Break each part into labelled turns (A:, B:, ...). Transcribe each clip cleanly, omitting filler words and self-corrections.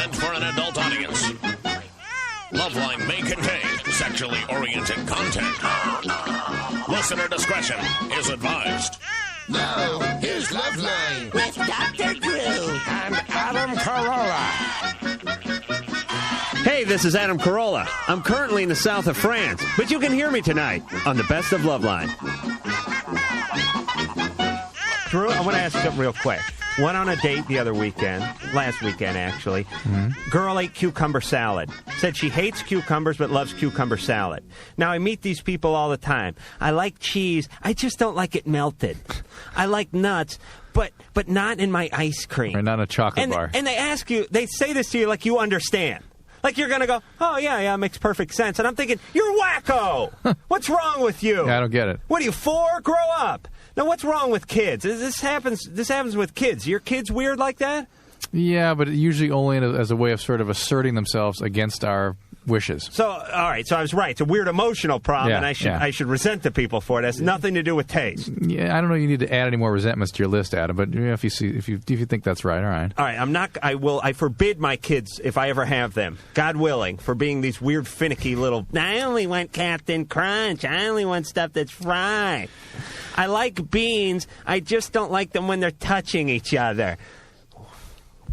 A: meant for an adult audience. LoveLine may contain sexually oriented content. Listener discretion is advised.
B: Now, here's LoveLine with Dr. Drew and Adam Carolla.
C: Hey, this is Adam Carolla. I'm currently in the south of France, but you can hear me tonight on the Best of LoveLine. Drew, I want to ask you something real quick. Went on a date the other weekend, last weekend actually. Mm-hmm. Girl ate cucumber salad. Said she hates cucumbers but loves cucumber salad. Now, I meet these people all the time. I like cheese. I just don't like it melted. I like nuts, but not in my ice cream.
D: Or not a chocolate bar.
C: And they ask you, they say this to you like you understand. Like you're going to go, oh, yeah, it makes perfect sense. And I'm thinking, you're wacko. What's wrong with you?
D: Yeah, I don't get it.
C: What are you, 4? Grow up. Now, what's wrong with kids? This happens with kids. Your kids weird like that?
D: Yeah, but usually only as a way of sort of asserting themselves against our wishes. So, all
C: right, so I was right. It's a weird emotional problem, and I should resent the people for it. It has nothing to do with taste.
D: Yeah, I don't know. You need to add any more resentments to your list, Adam. But if you think that's right, all right.
C: All right, I forbid my kids, if I ever have them, God willing, for being these weird, finicky little. I only want Captain Crunch. I only want stuff that's fried. I like beans. I just don't like them when they're touching each other.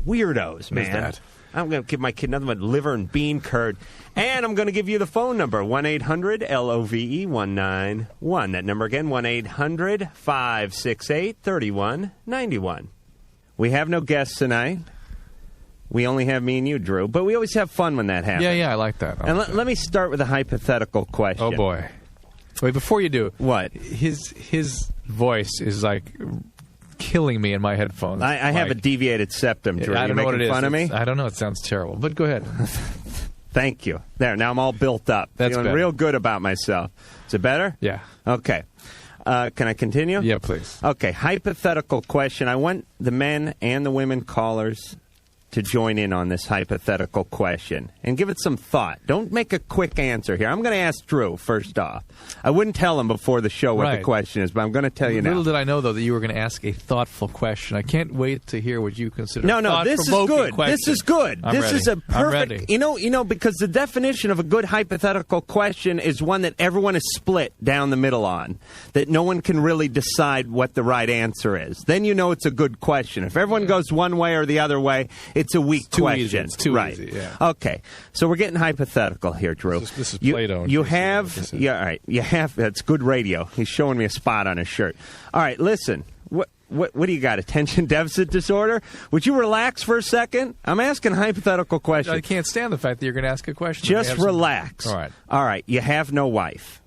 C: Weirdos, man.
D: What is that?
C: I'm going to give my kid nothing but liver and bean curd. And I'm going to give you the phone number, 1-800-LOVE-191. That number again, 1-800-568-3191. We have no guests tonight. We only have me and you, Drew. But we always have fun when that happens.
D: Yeah, I like that.
C: Let me start with a hypothetical question.
D: Oh, boy. Wait, before you do.
C: What?
D: His voice is like killing me in my headphones.
C: I have a deviated septum, Drew.
D: I don't know what it is.
C: Fun of me?
D: I don't know. It sounds terrible. But go ahead.
C: Thank you. There, now I'm all built up.
D: That's
C: feeling
D: better.
C: Real good about myself. Is it better?
D: Yeah.
C: Okay. Can I continue?
D: Yeah, please.
C: Okay, hypothetical question. I want the men and the women callers to join in on this hypothetical question and give it some thought. Don't make a quick answer here. I'm going to ask Drew first off. I wouldn't tell him before the show what the question is, but I'm going to tell you now.
D: Little did I know, though, that you were going to ask a thoughtful question. I can't wait to hear what you consider
C: No, this is good.
D: Question.
C: This is good.
D: I'm
C: this
D: ready.
C: is a perfect.
D: I'm ready.
C: You know, because the definition of a good hypothetical question is one that everyone is split down the middle on, that no one can really decide what the right answer is. Then you know it's a good question. If everyone goes one way or the other way, it's a weak question.
D: It's too
C: right.
D: easy, yeah.
C: Okay, so we're getting hypothetical here, Drew.
D: This is Plato.
C: You have, yeah, all right. You have. That's good radio. He's showing me a spot on his shirt. All right, listen. What do you got? Attention deficit disorder? Would you relax for a second? I'm asking a hypothetical question.
D: I can't stand the fact that you're going to ask a question.
C: Just relax.
D: All right.
C: All right. You have no wife.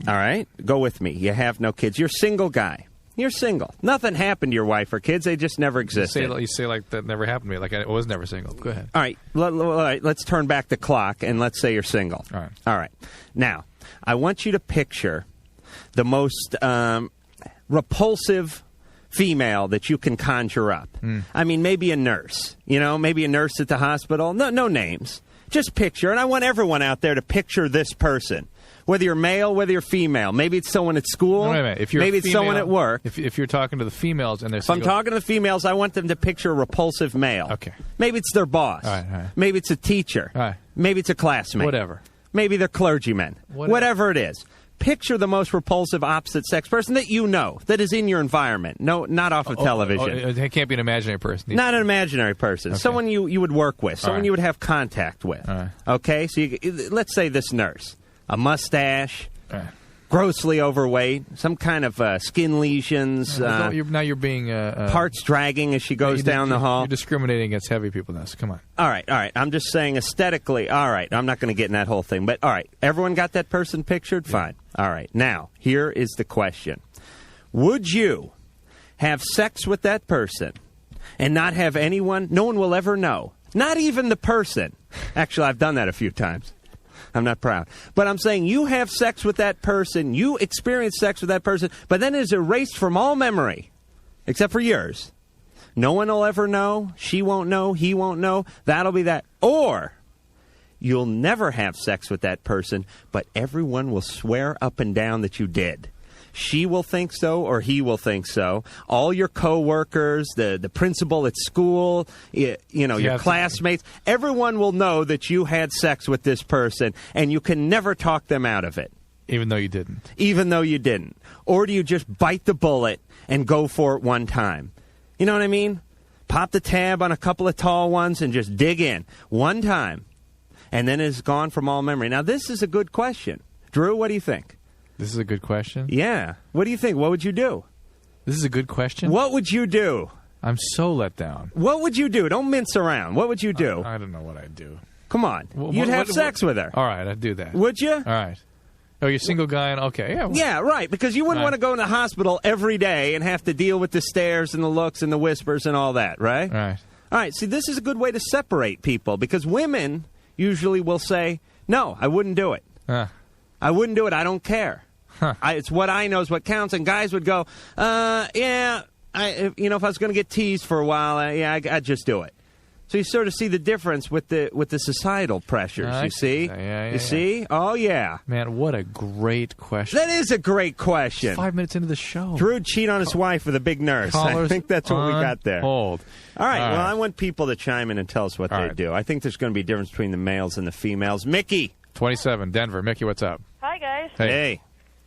C: All right. Go with me. You have no kids. You're a single guy. You're single. Nothing happened to your wife or kids. They just never existed.
D: You say like that never happened to me. Like I was never single. Go ahead.
C: All right. Let's turn back the clock and let's say you're single.
D: All right.
C: All right. Now, I want you to picture the most repulsive female that you can conjure up. I mean, maybe a nurse. Maybe a nurse at the hospital. No names. Just picture. And I want everyone out there to picture this person. Whether you're male, whether you're female. Maybe it's someone at school.
D: No, wait a minute. If you're
C: maybe
D: female,
C: it's someone at work.
D: If you're talking to the females and they're
C: single. If I'm talking to the females, I want them to picture a repulsive male.
D: Okay.
C: Maybe it's their boss.
D: All right.
C: Maybe it's a teacher.
D: All right.
C: Maybe it's a classmate.
D: Whatever.
C: Maybe they're clergymen. Whatever it is. Picture the most repulsive opposite-sex person that you know, that is in your environment. No, not off of television.
D: It can't be an imaginary person.
C: Not an imaginary person. Okay. Someone you would work with. Someone you would have contact with.
D: Right.
C: Okay? So let's say this nurse. A mustache.
D: Right.
C: Grossly overweight, some kind of skin lesions.
D: Now you're being
C: parts dragging as she goes down the hall.
D: You're discriminating against heavy people now. So come on.
C: All right. I'm just saying aesthetically. All right. I'm not going to get in that whole thing, but all right. Everyone got that person pictured? Fine. All right. Now here is the question: would you have sex with that person and not have anyone? No one will ever know. Not even the person. Actually, I've done that a few times. I'm not proud. But I'm saying you have sex with that person, you experience sex with that person, but then it's erased from all memory, except for yours. No one will ever know. She won't know. He won't know. That'll be that. Or you'll never have sex with that person, but everyone will swear up and down that you did. she will think so or he will think so. All your coworkers, the principal at school, your classmates, everyone will know that you had sex with this person, and you can never talk them out of it.
D: Even though you didn't.
C: Even though you didn't. Or do you just bite the bullet and go for it one time? You know what I mean? Pop the tab on a couple of tall ones and just dig in one time. And then it's gone from all memory. Now, this is a good question. Drew, what do you think?
D: This is a good question?
C: Yeah. What do you think? What would you do?
D: This is a good question?
C: What would you do?
D: I'm so let down.
C: What would you do? Don't mince around. What would you do?
D: I don't know what I'd do.
C: Come on. You'd have sex with her.
D: All right, I'd do that.
C: Would you?
D: All right. Oh, you're a single guy, and okay, yeah.
C: Yeah, right, because you wouldn't want to go in the hospital every day and have to deal with the stares and the looks and the whispers and all that, right?
D: Right.
C: All right, see, this is a good way to separate people, because women usually will say, no, I wouldn't do it. I wouldn't do it. I don't care. It's what I know is what counts. And guys would go, if I was going to get teased for a while, I'd just do it. So you sort of see the difference with the societal pressures, you see? You see? Oh, yeah.
D: Man, what a great question.
C: That is a great question.
D: 5 minutes into the show.
C: Drew cheat on his wife with a big nurse. I think that's what we got there.
D: Hold.
C: All right, well, I want people to chime in and tell us what they do. I think there's going to be a difference between the males and the females. Mickey.
D: 27, Denver. Mickey, what's up?
E: Hi, guys.
C: Hey.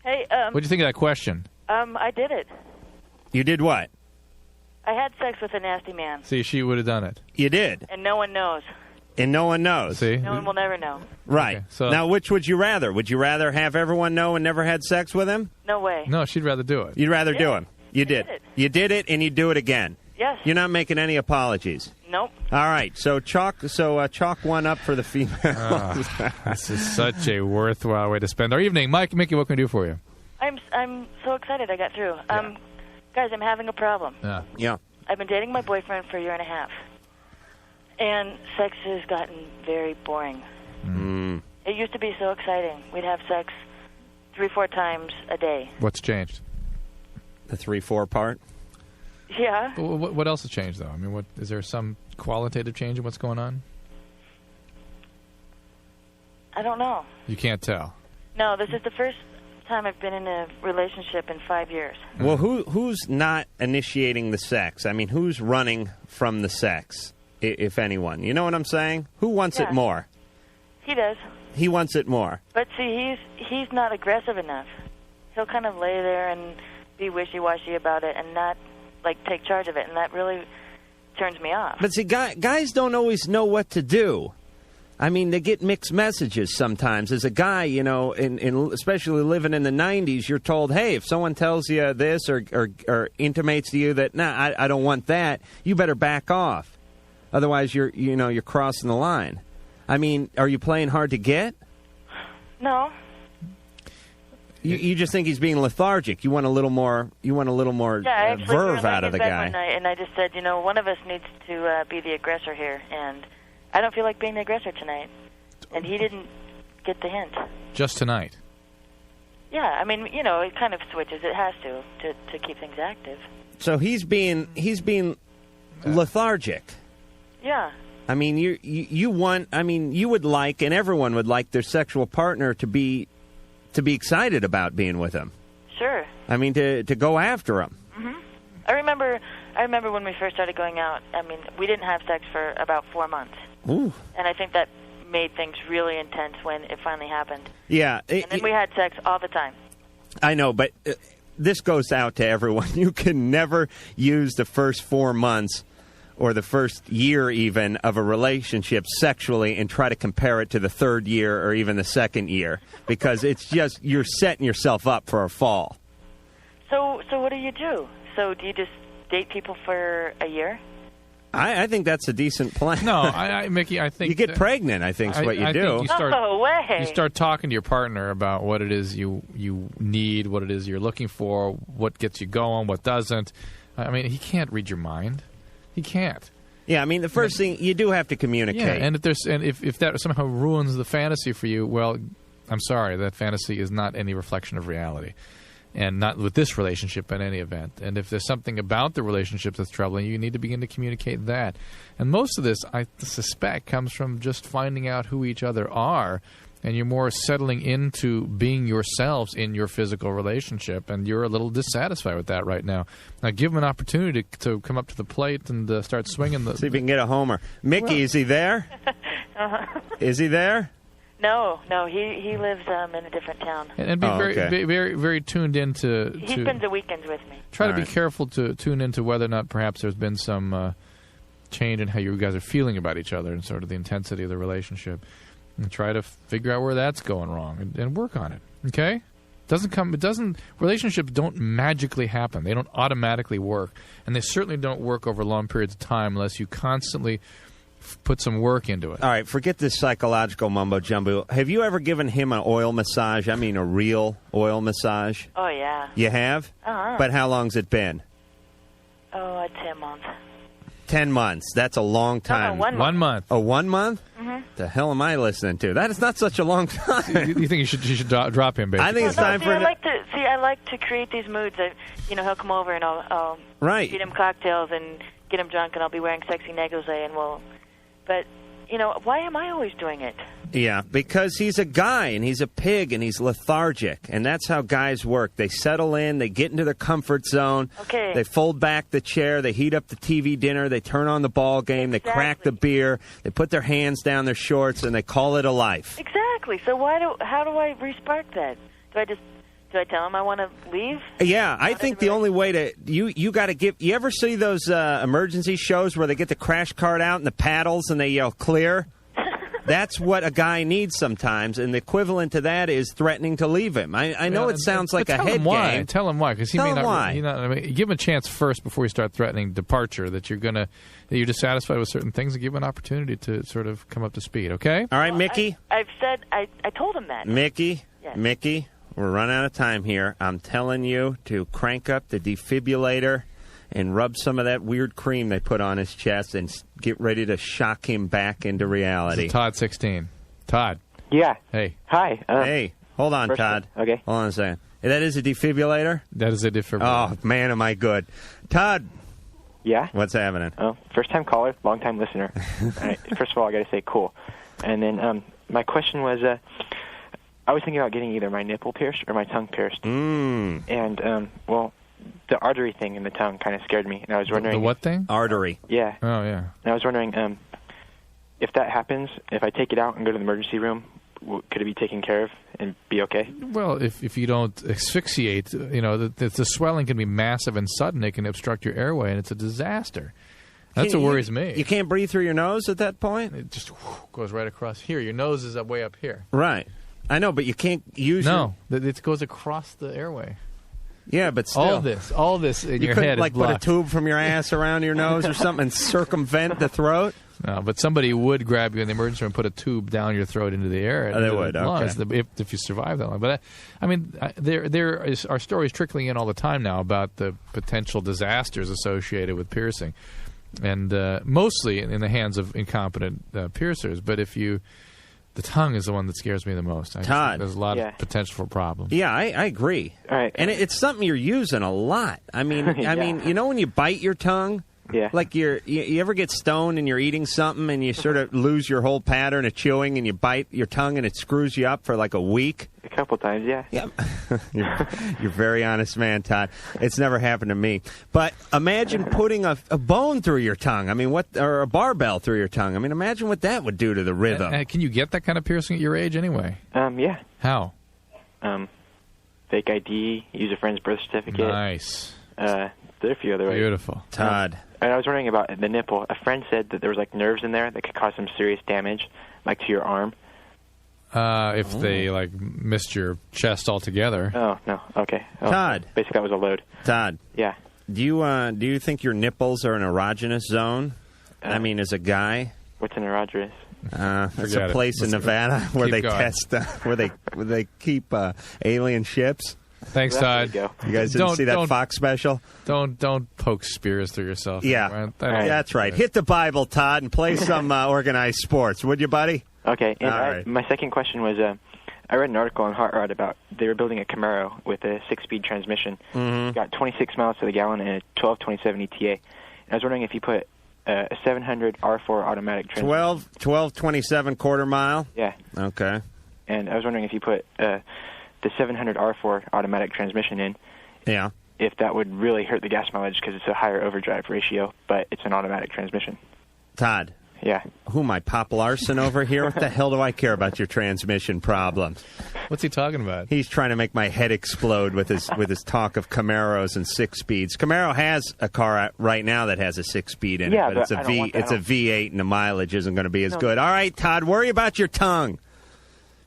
E: Hey,
D: what'd you think of that question?
E: I did it.
C: You did what?
E: I had sex with a nasty man.
D: See, she would have done it.
C: You did.
E: And no one knows.
C: And no one knows.
D: See?
E: No one will never know.
C: Right.
D: Okay, so
C: now, which would you rather? Would you rather have everyone know and never had sex with him?
E: No way.
D: No, she'd rather do it.
C: You'd rather do him. You did. You did it, and you do it again.
E: Yes.
C: You're not making any apologies.
E: Nope.
C: All right. So chalk one up for the female.
D: This is such a worthwhile way to spend our evening. Mickey, what can we do for you?
E: I'm so excited I got through. Guys, I'm having a problem.
C: Yeah.
E: I've been dating my boyfriend for a year and a half. And sex has gotten very boring. It used to be so exciting. We'd have sex 3-4 times a day.
D: What's changed?
C: The 3-4 part?
E: Yeah.
D: What else has changed, though? I mean, is there some qualitative change in what's going on?
E: I don't know.
D: You can't tell.
E: No, this is the first time I've been in a relationship in 5 years.
C: Well, who's not initiating the sex? I mean, who's running from the sex, if anyone? You know what I'm saying? Who wants it more?
E: He does.
C: He wants it more.
E: But see, he's not aggressive enough. He'll kind of lay there and be wishy-washy about it and not, take charge of it, and that really turns me off.
C: But see, guys don't always know what to do. I mean, they get mixed messages sometimes. As a guy, especially living in the 90s, you're told, hey, if someone tells you this or intimates to you that, I don't want that, you better back off. Otherwise, you're crossing the line. I mean, are you playing hard to get?
E: No.
C: You just think he's being lethargic. You want a little more. Verve out of the guy.
E: One night, and I just said, one of us needs to be the aggressor here, and I don't feel like being the aggressor tonight. And he didn't get the hint.
D: Just tonight?
E: Yeah, I mean, it kind of switches. It has to keep things active.
C: So he's being lethargic.
E: Yeah.
C: I mean, you would like, and everyone would like, their sexual partner to be excited about being with him.
E: Sure.
C: I mean, to go after him.
E: Mm-hmm. I remember when we first started going out. I mean, we didn't have sex for about 4 months.
C: Ooh.
E: And I think that made things really intense when it finally happened.
C: Yeah.
E: And then we had sex all the time.
C: I know, but this goes out to everyone. You can never use the first 4 months or the first year even of a relationship sexually and try to compare it to the third year or even the second year, because it's just, you're setting yourself up for a fall.
E: So what do you do? So do you just date people for a year?
C: I think that's a decent plan.
D: No, Mickey, I think...
C: You get pregnant, I think, is what you do.
E: No way!
D: You start talking to your partner about what it is you need, what it is you're looking for, what gets you going, what doesn't. I mean, he can't read your mind. He can't.
C: Yeah, I mean, the first thing, you do have to communicate.
D: Yeah, and if that somehow ruins the fantasy for you, well, I'm sorry, that fantasy is not any reflection of reality. And not with this relationship in any event. And if there's something about the relationship that's troubling you, you need to begin to communicate that. And most of this, I suspect, comes from just finding out who each other are and you're more settling into being yourselves in your physical relationship, and you're a little dissatisfied with that right now. Now, give him an opportunity to come up to the plate and start swinging the...
C: See if you can get a homer. Mickey, is he there? Is he there?
E: No, he lives in a different town.
D: And be very, very tuned into...
E: He spends the weekends with me.
D: Try to be careful to tune into whether or not perhaps there's been some change in how you guys are feeling about each other and sort of the intensity of the relationship. And try to figure out where that's going wrong and work on it. Okay? Relationships don't magically happen. They don't automatically work. And they certainly don't work over long periods of time unless you constantly put some work into it.
C: All right, forget this psychological mumbo-jumbo. Have you ever given him an oil massage? I mean a real oil massage?
E: Oh, yeah.
C: You have?
E: Uh-huh.
C: But how long's it been?
E: Oh, I'd say a month.
C: 10 months. That's a long time.
E: No, 1 month.
D: 1 month.
C: Oh, 1 month?
E: Mm-hmm.
C: The hell am I listening to? That is not such a long time.
D: You think you should drop him, basically?
C: I think it's time for...
E: I like to create these moods. He'll come over and I'll feed him cocktails and get him drunk, and I'll be wearing sexy negligee, and But, why am I always doing it?
C: Yeah, because he's a guy, and he's a pig, and he's lethargic. And that's how guys work. They settle in, they get into their comfort zone.
E: Okay.
C: They fold back the chair, they heat up the TV dinner, they turn on the ball game, They crack the beer, they put their hands down their shorts, and they call it a life.
E: Exactly. So how do I re-spark that? Do I tell him I want to leave?
C: Yeah, I think the only way to... You got to give... You ever see those emergency shows where they get the crash cart out and the paddles and they yell, clear? That's what a guy needs sometimes, and the equivalent to that is threatening to leave him. I know it sounds like a head game.
D: Tell him why, because he may not... give him a chance first before you start threatening departure, that you're dissatisfied with certain things, and give him an opportunity to sort of come up to speed, okay?
C: All right, Mickey?
E: I told him that.
C: Mickey?
E: Yes.
C: Mickey? We're running out of time here. I'm telling you to crank up the defibrillator and rub some of that weird cream they put on his chest and get ready to shock him back into reality.
D: Todd 16. Todd.
F: Yeah.
D: Hey.
F: Hi.
C: Hey. Hold on, Todd.
F: Okay.
C: Hold on a second. That is a defibrillator?
D: That is a defibrillator.
C: Oh, man, am I good. Todd.
F: Yeah?
C: What's happening?
F: Oh, first-time caller, long-time listener. All right. First of all, I got to say cool. And then my question was... I was thinking about getting either my nipple pierced or my tongue pierced. And, the artery thing in the tongue kind of scared me. And I was wondering...
D: The what thing?
C: Artery.
F: Yeah.
D: Oh, yeah.
F: And I was wondering if that happens, if I take it out and go to the emergency room, could it be taken care of and be okay?
D: Well, if you don't asphyxiate, the swelling can be massive and sudden. It can obstruct your airway, and it's a disaster. That's what worries me.
C: You can't breathe through your nose at that point?
D: It just goes right across here. Your nose is way up here.
C: Right. I know, but you can't use
D: it goes across the airway.
C: Yeah, but still.
D: All this in your head is
C: like put a tube from your ass around your nose or something and circumvent the throat?
D: No, but somebody would grab you in the emergency room and put a tube down your throat into the air.
C: They would, okay.
D: If you survive that long. But, there are stories trickling in all the time now about the potential disasters associated with piercing. And mostly in the hands of incompetent piercers. But the tongue is the one that scares me the most.
C: Todd.
D: There's a lot of potential for problems.
C: Yeah, I agree.
F: All right.
C: And it's something you're using a lot. I mean, when you bite your tongue?
F: Yeah.
C: Like you ever get stoned and you're eating something and you sort of lose your whole pattern of chewing and you bite your tongue and it screws you up for like a week?
F: A couple times, yeah.
C: Yeah. You're a very honest man, Todd. It's never happened to me. But imagine putting a bone through your tongue. I mean, or a barbell through your tongue. I mean, imagine what that would do to the rhythm.
D: Can you get that kind of piercing at your age anyway?
F: Yeah.
D: How?
F: Fake ID, use a friend's birth certificate.
D: Nice.
F: There are a few other ways.
D: Beautiful.
C: Todd.
F: And I was wondering about the nipple. A friend said that there was nerves in there that could cause some serious damage, like to your arm.
D: If they missed your chest altogether.
F: Oh no, okay. Oh,
C: Todd.
F: Basically, that was a load.
C: Todd.
F: Yeah.
C: Do you think your nipples are an erogenous zone? I mean, as a guy.
F: What's an erogenous?
C: It's a place in Nevada where they test, where they keep alien ships.
D: Thanks, Todd.
F: You
C: guys didn't see that Fox special?
D: Don't poke spears through yourself.
C: Yeah, that's right. Hit the Bible, Todd, and play some organized sports, would you, buddy?
F: Okay. And
C: All right.
F: My second question was, I read an article on Hot Rod about they were building a Camaro with a 6-speed transmission.
C: Mm-hmm.
F: Got 26 miles to the gallon and a 1227 ETA. And I was wondering if you put a 700 R4 automatic transmission.
C: 1227 quarter mile?
F: Yeah.
C: Okay.
F: and I was wondering if you put the 700R4 automatic transmission in,
C: Yeah.
F: if that would really hurt the gas mileage because it's a higher overdrive ratio, but it's an automatic transmission.
C: Todd.
F: Yeah.
C: Who am I, Pop Larson over here? What the hell do I care about your transmission problems?
D: What's he talking about?
C: He's trying to make my head explode with his talk of Camaros and 6-speeds. Camaro has a car right now that has a 6-speed in it, but it's a V8 and the mileage isn't going to be as good. All right, Todd, worry about your tongue.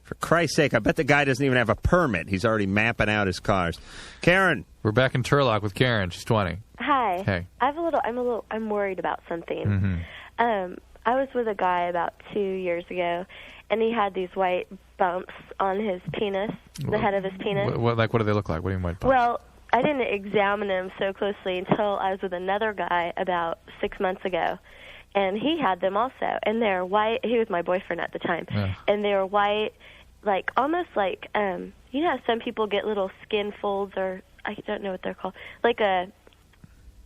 C: For Christ's sake, I bet the guy doesn't even have a permit. He's already mapping out his cars. Karen.
D: We're back in Turlock with Karen. She's 20.
G: Hi.
D: Hey.
G: I'm worried about something.
D: Mm-hmm.
G: I was with a guy about 2 years ago, and he had these white bumps on his penis, the head of his penis.
D: What do they look like? What do you mean white bumps?
G: Well, I didn't examine him so closely until I was with another guy about 6 months ago, and he had them also. And they're white. He was my boyfriend at the time.
D: Yeah.
G: And they were white, like almost like, you know how some people get little skin folds, or I don't know what they're called,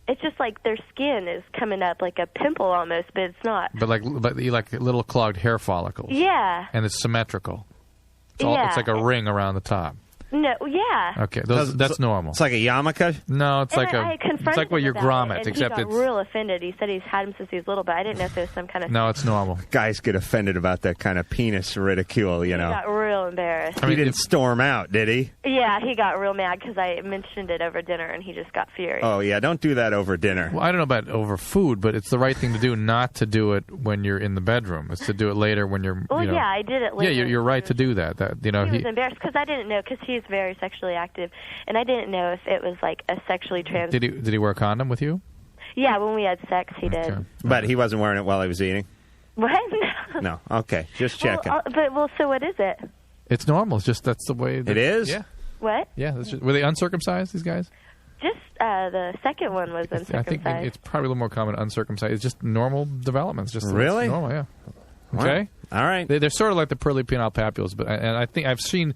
G: it's just like their skin is coming up like a pimple almost, but it's not.
D: But you like little clogged hair follicles.
G: Yeah.
D: And it's symmetrical. It's
G: Yeah.
D: It's like a ring around the top.
G: No, yeah.
D: Okay, that's normal.
C: It's like a yarmulke?
D: No, it's
G: And
D: like
G: I confronted
D: like what
G: him
D: your
G: about
D: grommet,
G: it, and
D: except
G: he got
D: it's
G: real offended. He said he's had them since he was little, but I didn't know if there was some kind of.
D: no, it's normal.
C: Guys get offended about that kind of penis ridicule, you
G: He
C: know.
G: got real embarrassed.
C: He didn't storm out, did he?
G: Yeah, he got real mad because I mentioned it over dinner, and he just got furious.
C: Oh, yeah, don't do that over dinner.
D: Well, I don't know about over food, but it's the right thing to do not to do it when you're in the bedroom. It's to do it later when you're.
G: Well,
D: you know,
G: yeah, I did it later.
D: Yeah, you're right to do that.
G: He was embarrassed because I didn't know, because he's very sexually active, and I didn't know if it was like a sexually trans.
D: Did he wear a condom with you?
G: Yeah, when we had sex, he did.
D: Okay.
C: But he wasn't wearing it while he was eating?
G: What?
C: No. Okay, just checking.
G: So what is it?
D: It's normal. It's just that's the way.
C: It is?
D: Yeah.
G: What?
D: Yeah. Were they uncircumcised? These guys?
G: Just the second one was
D: I
G: uncircumcised.
D: think it's probably a little more common uncircumcised. It's just normal developments. Just
C: Really?
D: It's normal. Yeah.
C: Wow.
D: Okay.
C: All right.
D: They're sort of like the pearly penile papules, but I think I was in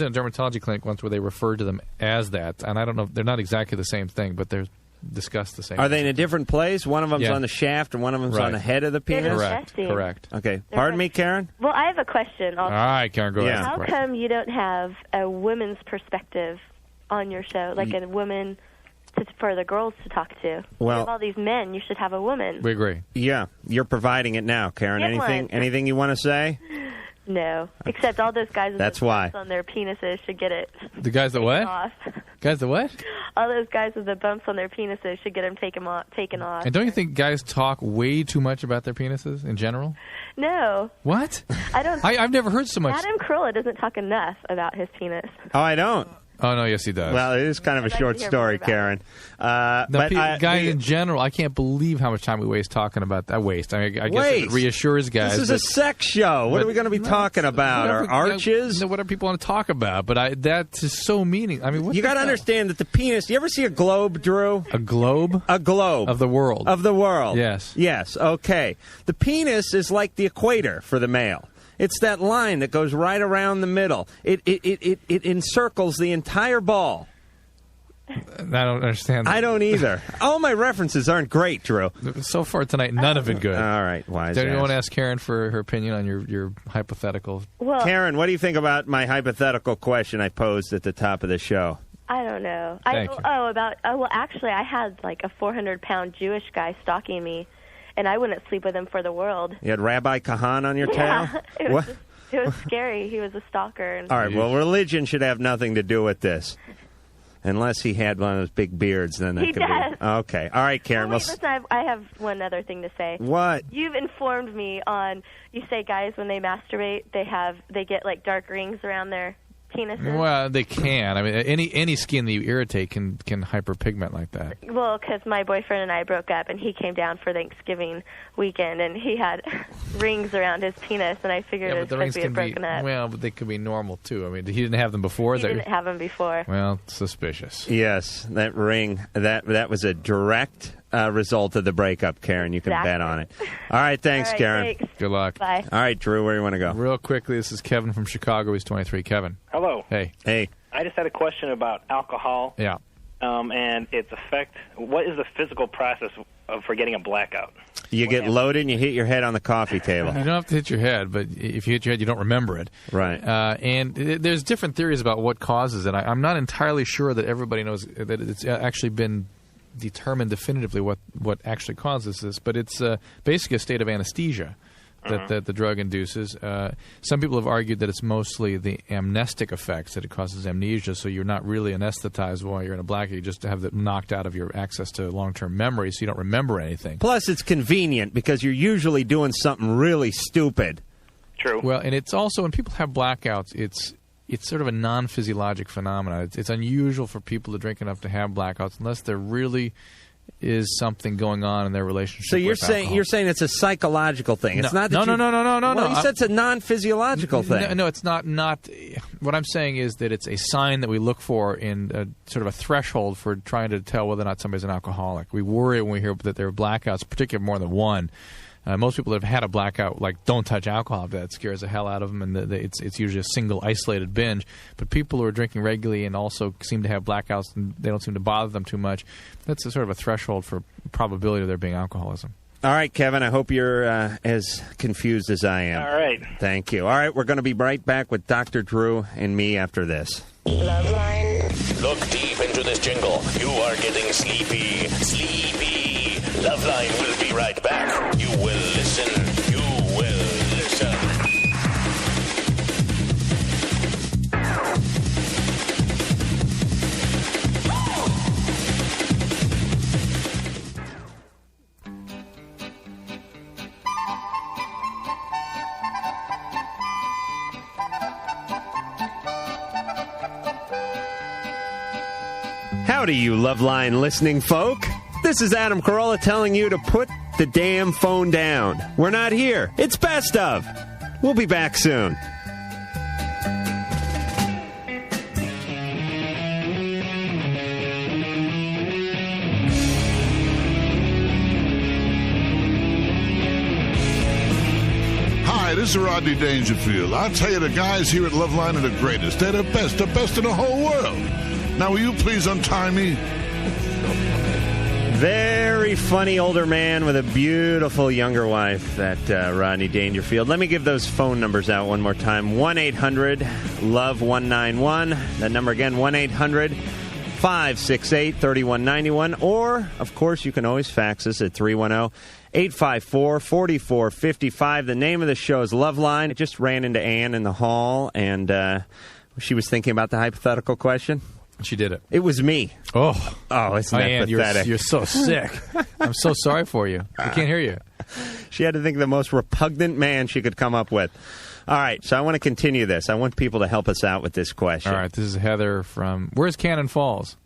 D: a dermatology clinic once where they referred to them as that, and I don't know, they're not exactly the same thing, but they're discussed the same.
C: Are they in a different place? One of them's
D: Yeah.
C: on the shaft and one of them's
D: Right.
C: on the head of the penis?
D: Correct.
C: Okay. Pardon me, Karen?
G: Well, I have a question. Also.
D: All right, Karen, go ahead.
G: How come you don't have a woman's perspective on your show, like a woman for the girls to talk to?
C: Well-
G: You have all these men. You should have a woman.
D: We agree.
C: Yeah, you're providing it now, Karen.
G: Get
C: Anything you want to say?
G: No, except all those guys with
C: That's
G: the
C: why.
G: bumps on their penises should get it
D: The guys that what?
G: off.
D: Guys that what?
G: All those guys with the bumps on their penises should get them taken off.
D: And don't you think guys talk way too much about their penises in general?
G: No.
D: What?
G: I don't.
D: I've never heard so much.
G: Adam Carolla doesn't talk enough about his penis.
C: Oh, I don't.
D: Oh, no, yes, he does.
C: Well, it is kind of a
G: I'd like
C: short
G: to hear
C: story,
G: more about
C: Karen.
D: No,
C: But
D: guys in general, I can't believe how much time we waste talking about that. I guess
C: Waste?
D: it reassures guys.
C: This is a sex show. What are we going to be talking about? Our arches?
D: Whatever people want to talk about. But that's just so meaning. I mean, what
C: You got to understand that the penis. You ever see a globe, Drew?
D: A globe?
C: A globe.
D: Of the world.
C: Of the world.
D: Yes.
C: Yes. Okay. The penis is like the equator for the male. It's that line that goes right around the middle. It encircles the entire ball.
D: I don't understand that.
C: I don't either. All my references aren't great, Drew.
D: So far tonight, none of it good.
C: All right, wise
D: Do you
C: ass.
D: want to ask Karen for her opinion on your hypothetical?
G: Well,
C: Karen, what do you think about my hypothetical question I posed at the top of the show?
G: I don't know.
D: Thank you.
G: Well, actually, I had like a 400-pound Jewish guy stalking me, and I wouldn't sleep with him for the world.
C: You had Rabbi Kahan on your
G: Yeah,
C: tail?
G: it
C: What?
G: was scary. He was a stalker. And
C: All right, well, religion should have nothing to do with this. Unless he had one of those big beards, then that
G: He
C: could
G: does.
C: be. Okay. All right, Karen.
G: Wait, listen, I have one other thing to say.
C: What?
G: You've informed me on. You say guys when they masturbate, they get like dark rings around their penises.
D: Well, they can. I mean, any skin that you irritate can hyperpigment like that.
G: Well, because my boyfriend and I broke up, and he came down for Thanksgiving weekend, and he had rings around his penis, and I figured it was because we had broken up.
D: Well, but they could be normal too. I mean, he didn't have them before.
G: He didn't have them before.
D: Well, suspicious.
C: Yes, that ring, that was a direct result of the breakup, Karen. You can
G: Exactly.
C: bet on it. All right, thanks,
G: All right,
C: Karen.
G: thanks.
D: Good luck.
G: Bye.
C: All right, Drew, where do you want to go?
D: Real quickly, this is Kevin from Chicago. He's 23. Kevin.
H: Hello.
D: Hey.
C: Hey.
H: I just had a question about alcohol
D: Yeah.
H: and its effect. What is the physical process for getting a blackout.
C: You get loaded and you hit your head on the coffee table.
D: You don't have to hit your head, but if you hit your head, you don't remember it.
C: Right.
D: And there's different theories about what causes it. I'm not entirely sure that everybody knows that it's actually been determined definitively what actually causes this, but it's basically a state of anesthesia that the drug induces. Some people have argued that it's mostly the amnestic effects, that it causes amnesia, so you're not really anesthetized while you're in a blackout. You just have it knocked out of your access to long-term memory, so you don't remember anything.
C: Plus, it's convenient because you're usually doing something really stupid.
H: True.
D: Well, and it's also, when people have blackouts, it's sort of a non-physiologic phenomenon. It's unusual for people to drink enough to have blackouts unless there really is something going on in their relationship.
C: So you're
D: with
C: saying
D: alcohol.
C: it's a psychological thing. It's not that
D: no.
C: Well, you said it's a non-physiological thing.
D: No, it's not. What I'm saying is that it's a sign that we look for in sort of a threshold for trying to tell whether or not somebody's an alcoholic. We worry when we hear that there are blackouts, particularly more than one. Most people that have had a blackout, like, don't touch alcohol. That scares the hell out of them, and it's usually a single, isolated binge. But people who are drinking regularly and also seem to have blackouts, and they don't seem to bother them too much, that's a sort of a threshold for probability of there being alcoholism.
C: All right, Kevin, I hope you're as confused as I am.
H: All right.
C: Thank you. All right, we're going to be right back with Dr. Drew and me after this.
B: LoveLine.
A: Look deep into this jingle. You are getting sleepy. Sleepy. LoveLine will be right back. You will listen. You will listen.
C: Howdy, you LoveLine listening folk. This is Adam Carolla telling you to put the damn phone down. We're not here. It's Best Of. We'll be back soon.
I: Hi, this is Rodney Dangerfield. I'll tell you, the guys here at LoveLine are the greatest. They're the best in the whole world. Now, will you please untie me?
C: Very funny older man with a beautiful younger wife, that Rodney Dangerfield. Let me give those phone numbers out one more time. 1-800-LOVE-191. That number again, 1-800-568-3191. Or, of course, you can always fax us at 310-854-4455. The name of the show is LoveLine. I just ran into Ann in the hall, and she was thinking about the hypothetical question.
D: She did it.
C: It was me.
D: Oh,
C: isn't that pathetic?
D: You're so sick. I'm so sorry for you. I can't hear you.
C: She had to think of the most repugnant man she could come up with. All right, so I want to continue this. I want people to help us out with this question.
D: All right, this is Heather from... Where's Cannon Falls?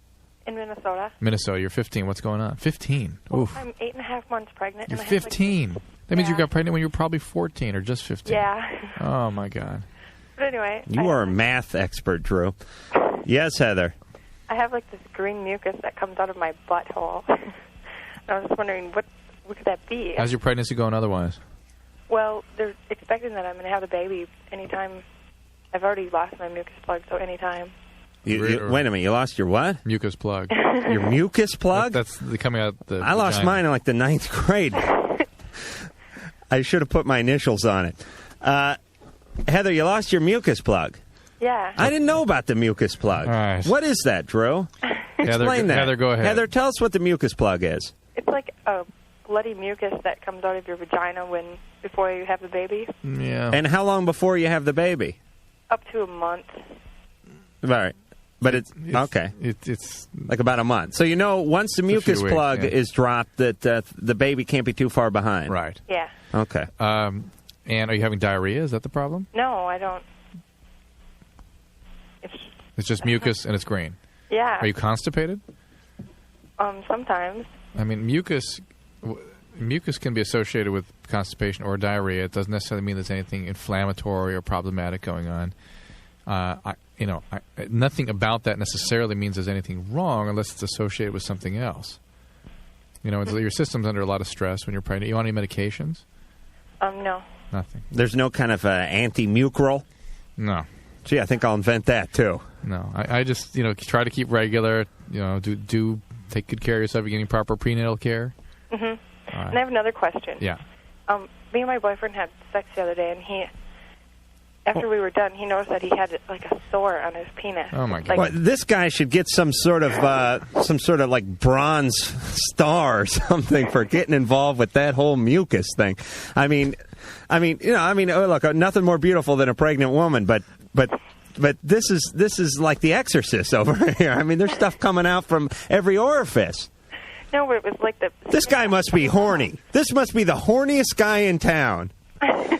E: In Minnesota.
D: Minnesota. You're 15. What's going on? 15.
E: Well,
D: Oof.
E: I'm 8.5 months pregnant.
D: You're
E: and I have,
D: 15. That means you got pregnant when you were probably 14 or just 15.
E: Yeah.
D: Oh, my God.
E: But anyway.
C: You are a math expert, Drew. Yes, Heather.
E: I have like this green mucus that comes out of my butthole. And I was just wondering, what could that be?
D: How's your pregnancy going otherwise?
E: Well, they're expecting that I'm going to have a baby anytime. I've already lost my mucus plug, so anytime.
C: Wait a minute, you lost your what?
D: Mucus plug.
C: Your mucus plug?
D: That's coming out the
C: I lost mine in like the 9th grade. I should have put my initials on it. Heather, you lost your mucus plug.
E: Yeah.
C: I didn't know about the mucus plug.
D: All right.
C: What is that, Drew? Explain that.
D: Heather, go ahead.
C: Heather, tell us what the mucus plug is.
E: It's like a bloody mucus that comes out of your vagina before you have the baby.
D: Yeah.
C: And how long before you have the baby?
E: Up to a month.
C: All right. But it's okay.
D: It's
C: like about a month. So once the mucus plug is dropped, that the baby can't be too far behind.
D: Right.
E: Yeah.
C: Okay.
D: And are you having diarrhea? Is that the problem?
E: No, I don't.
D: It's just mucus and it's green.
E: Yeah.
D: Are you constipated?
E: Sometimes.
D: I mean, mucus can be associated with constipation or diarrhea. It doesn't necessarily mean there's anything inflammatory or problematic going on. Nothing about that necessarily means there's anything wrong unless it's associated with something else. Your system's under a lot of stress when you're pregnant. You want any medications?
E: No.
D: Nothing.
C: There's no kind of anti-mucral?
D: No.
C: Gee, I think I'll invent that, too.
D: No. I just, try to keep regular, do take good care of yourself. You're getting proper prenatal care?
H: Mm-hmm.
D: All right.
H: And I have another question.
D: Yeah.
H: Me and my boyfriend had sex the other day, and after we were done, he noticed that he had like a sore on his penis.
D: Oh my God!
H: Like,
C: Well, this guy should get some sort of like bronze star or something for getting involved with that whole mucus thing. I mean, look, nothing more beautiful than a pregnant woman, but this is like The Exorcist over here. I mean, there's stuff coming out from every orifice.
H: no, but it was like the.
C: This guy must be horny. This must be the horniest guy in town.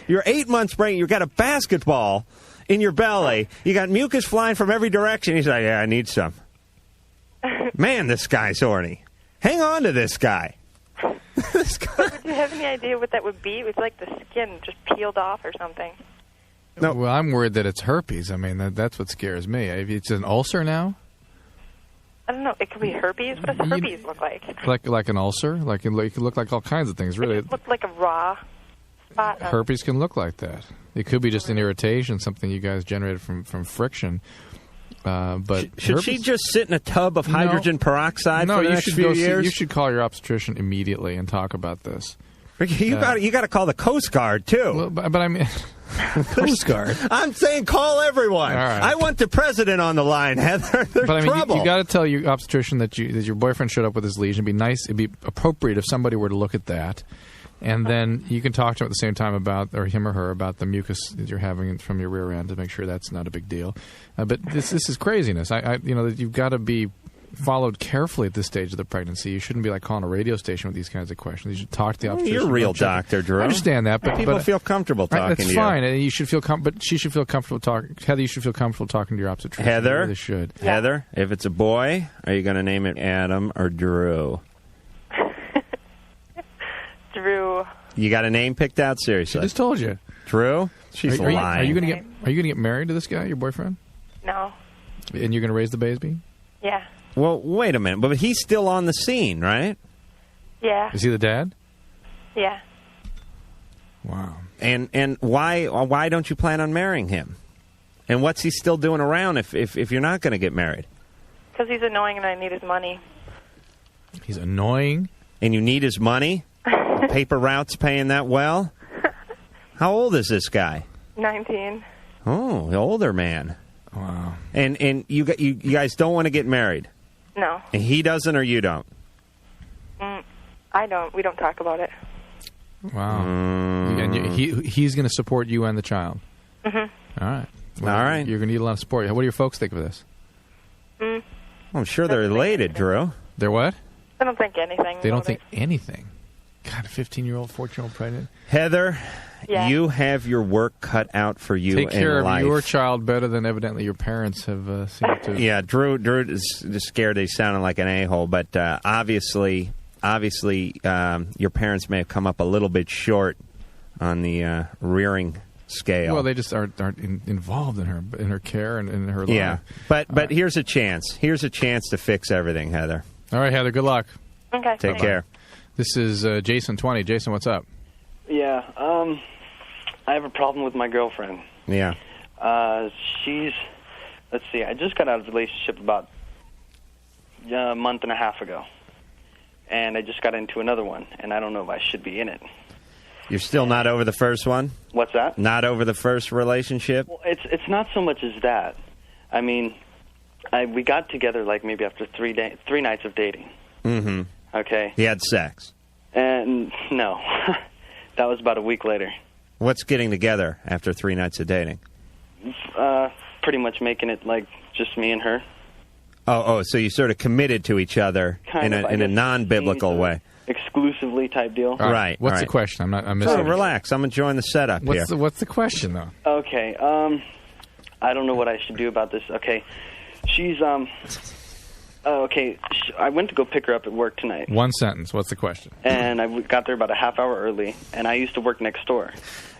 C: You're 8 months pregnant. You've got a basketball in your belly. You got mucus flying from every direction. He's like, yeah, I need some. Man, this guy's horny. Hang on to this guy. This guy.
H: Do you have any idea what that would be? It was like the skin just peeled off or something.
C: No.
D: Well, I'm worried that it's herpes. I mean, that's what scares me. It's an ulcer now?
H: I don't know. It could be herpes. What does herpes look like?
D: Like an ulcer? It could look like all kinds of things, really.
H: It looked like a raw spot.
D: Herpes can look like that. It could be just an irritation, something you guys generated from friction. But
C: should she just sit in a tub of hydrogen peroxide for the next few years?
D: You should call your obstetrician immediately and talk about this.
C: You got to call the Coast Guard too.
D: Well, but I mean,
C: Coast Guard. I'm saying call everyone.
D: All right.
C: I want the president on the line, Heather. There's
D: but I mean,
C: trouble.
D: you got to tell your obstetrician that your boyfriend showed up with his lesion. It'd be nice. It'd be appropriate if somebody were to look at that. And then you can talk to him at the same time or him or her, about the mucus that you're having from your rear end to make sure that's not a big deal. But this is craziness. You've got to be followed carefully at this stage of the pregnancy. You shouldn't be like calling a radio station with these kinds of questions. You should talk to the obstetrician.
C: You're a real doctor, Drew.
D: I understand that, but
C: people feel comfortable talking to you.
D: That's fine. And you should feel but she should feel comfortable talking. Heather, you should feel comfortable talking to your obstetrician.
C: Heather,
D: you really should.
C: Yeah. Heather, if it's a boy, are you going to name it Adam or Drew?
H: Drew.
C: You got a name picked out? Seriously?
D: I just told you.
C: Drew? She's lying.
D: Are you going to get married to this guy, your boyfriend?
H: No.
D: And you're going to raise the baby?
H: Yeah.
C: Well, wait a minute. But he's still on the scene, right?
H: Yeah.
D: Is he the dad?
H: Yeah.
D: Wow.
C: And why don't you plan on marrying him? And what's he still doing around if you're not going to get married?
H: Because he's annoying and I need his money.
D: He's annoying?
C: And you need his money? Paper route's paying that well? How old is this guy?
H: 19.
C: Oh, the older man.
D: Wow.
C: And you guys don't want to get married?
H: No.
C: And he doesn't or you don't?
H: I don't. We don't talk about it.
D: Wow. And he's going to support you and the child?
H: Mm-hmm.
D: All right.
C: Well, all right.
D: You're going to need a lot of support. What do your folks think of this?
C: I'm sure they're elated, Drew.
D: They're what?
H: I don't think anything.
D: They don't think anything. God, a 15-year-old, 14-year-old pregnant.
C: Heather,
H: yeah.
C: You have your work cut out for you in life.
D: Take care of your child better than evidently your parents have seemed to.
C: Yeah, Drew is just scared that he's sounding like an a-hole, but obviously, your parents may have come up a little bit short on the rearing scale.
D: Well, they just aren't involved in her care and in her life.
C: Yeah, but here's a chance. Here's a chance to fix everything, Heather.
D: All right, Heather. Good luck.
H: Okay.
C: Take care.
D: This is Jason 20. Jason, what's up?
J: Yeah, I have a problem with my girlfriend.
C: Yeah.
J: Let's see, I just got out of a relationship about a month and a half ago. And I just got into another one, and I don't know if I should be in it.
C: You're still not over the first one?
J: What's that?
C: Not over the first relationship?
J: Well, it's not so much as that. I mean, we got together like maybe after 3 nights of dating.
C: Mm-hmm.
J: Okay?
C: You had sex?
J: And no. That was about a week later.
C: What's getting together after 3 nights of dating?
J: Pretty much making it like just me and her.
C: Oh, so you sort of committed to each other in a non-biblical way.
J: Exclusively type deal.
C: Right.
D: What's the question? I'm missing.
C: So relax. I'm enjoying the setup here.
D: What's the question, though?
J: Okay. I don't know what I should do about this. Okay. She's, okay. I went to go pick her up at work tonight.
D: One sentence. What's the question?
J: And I got there about a half hour early, and I used to work next door.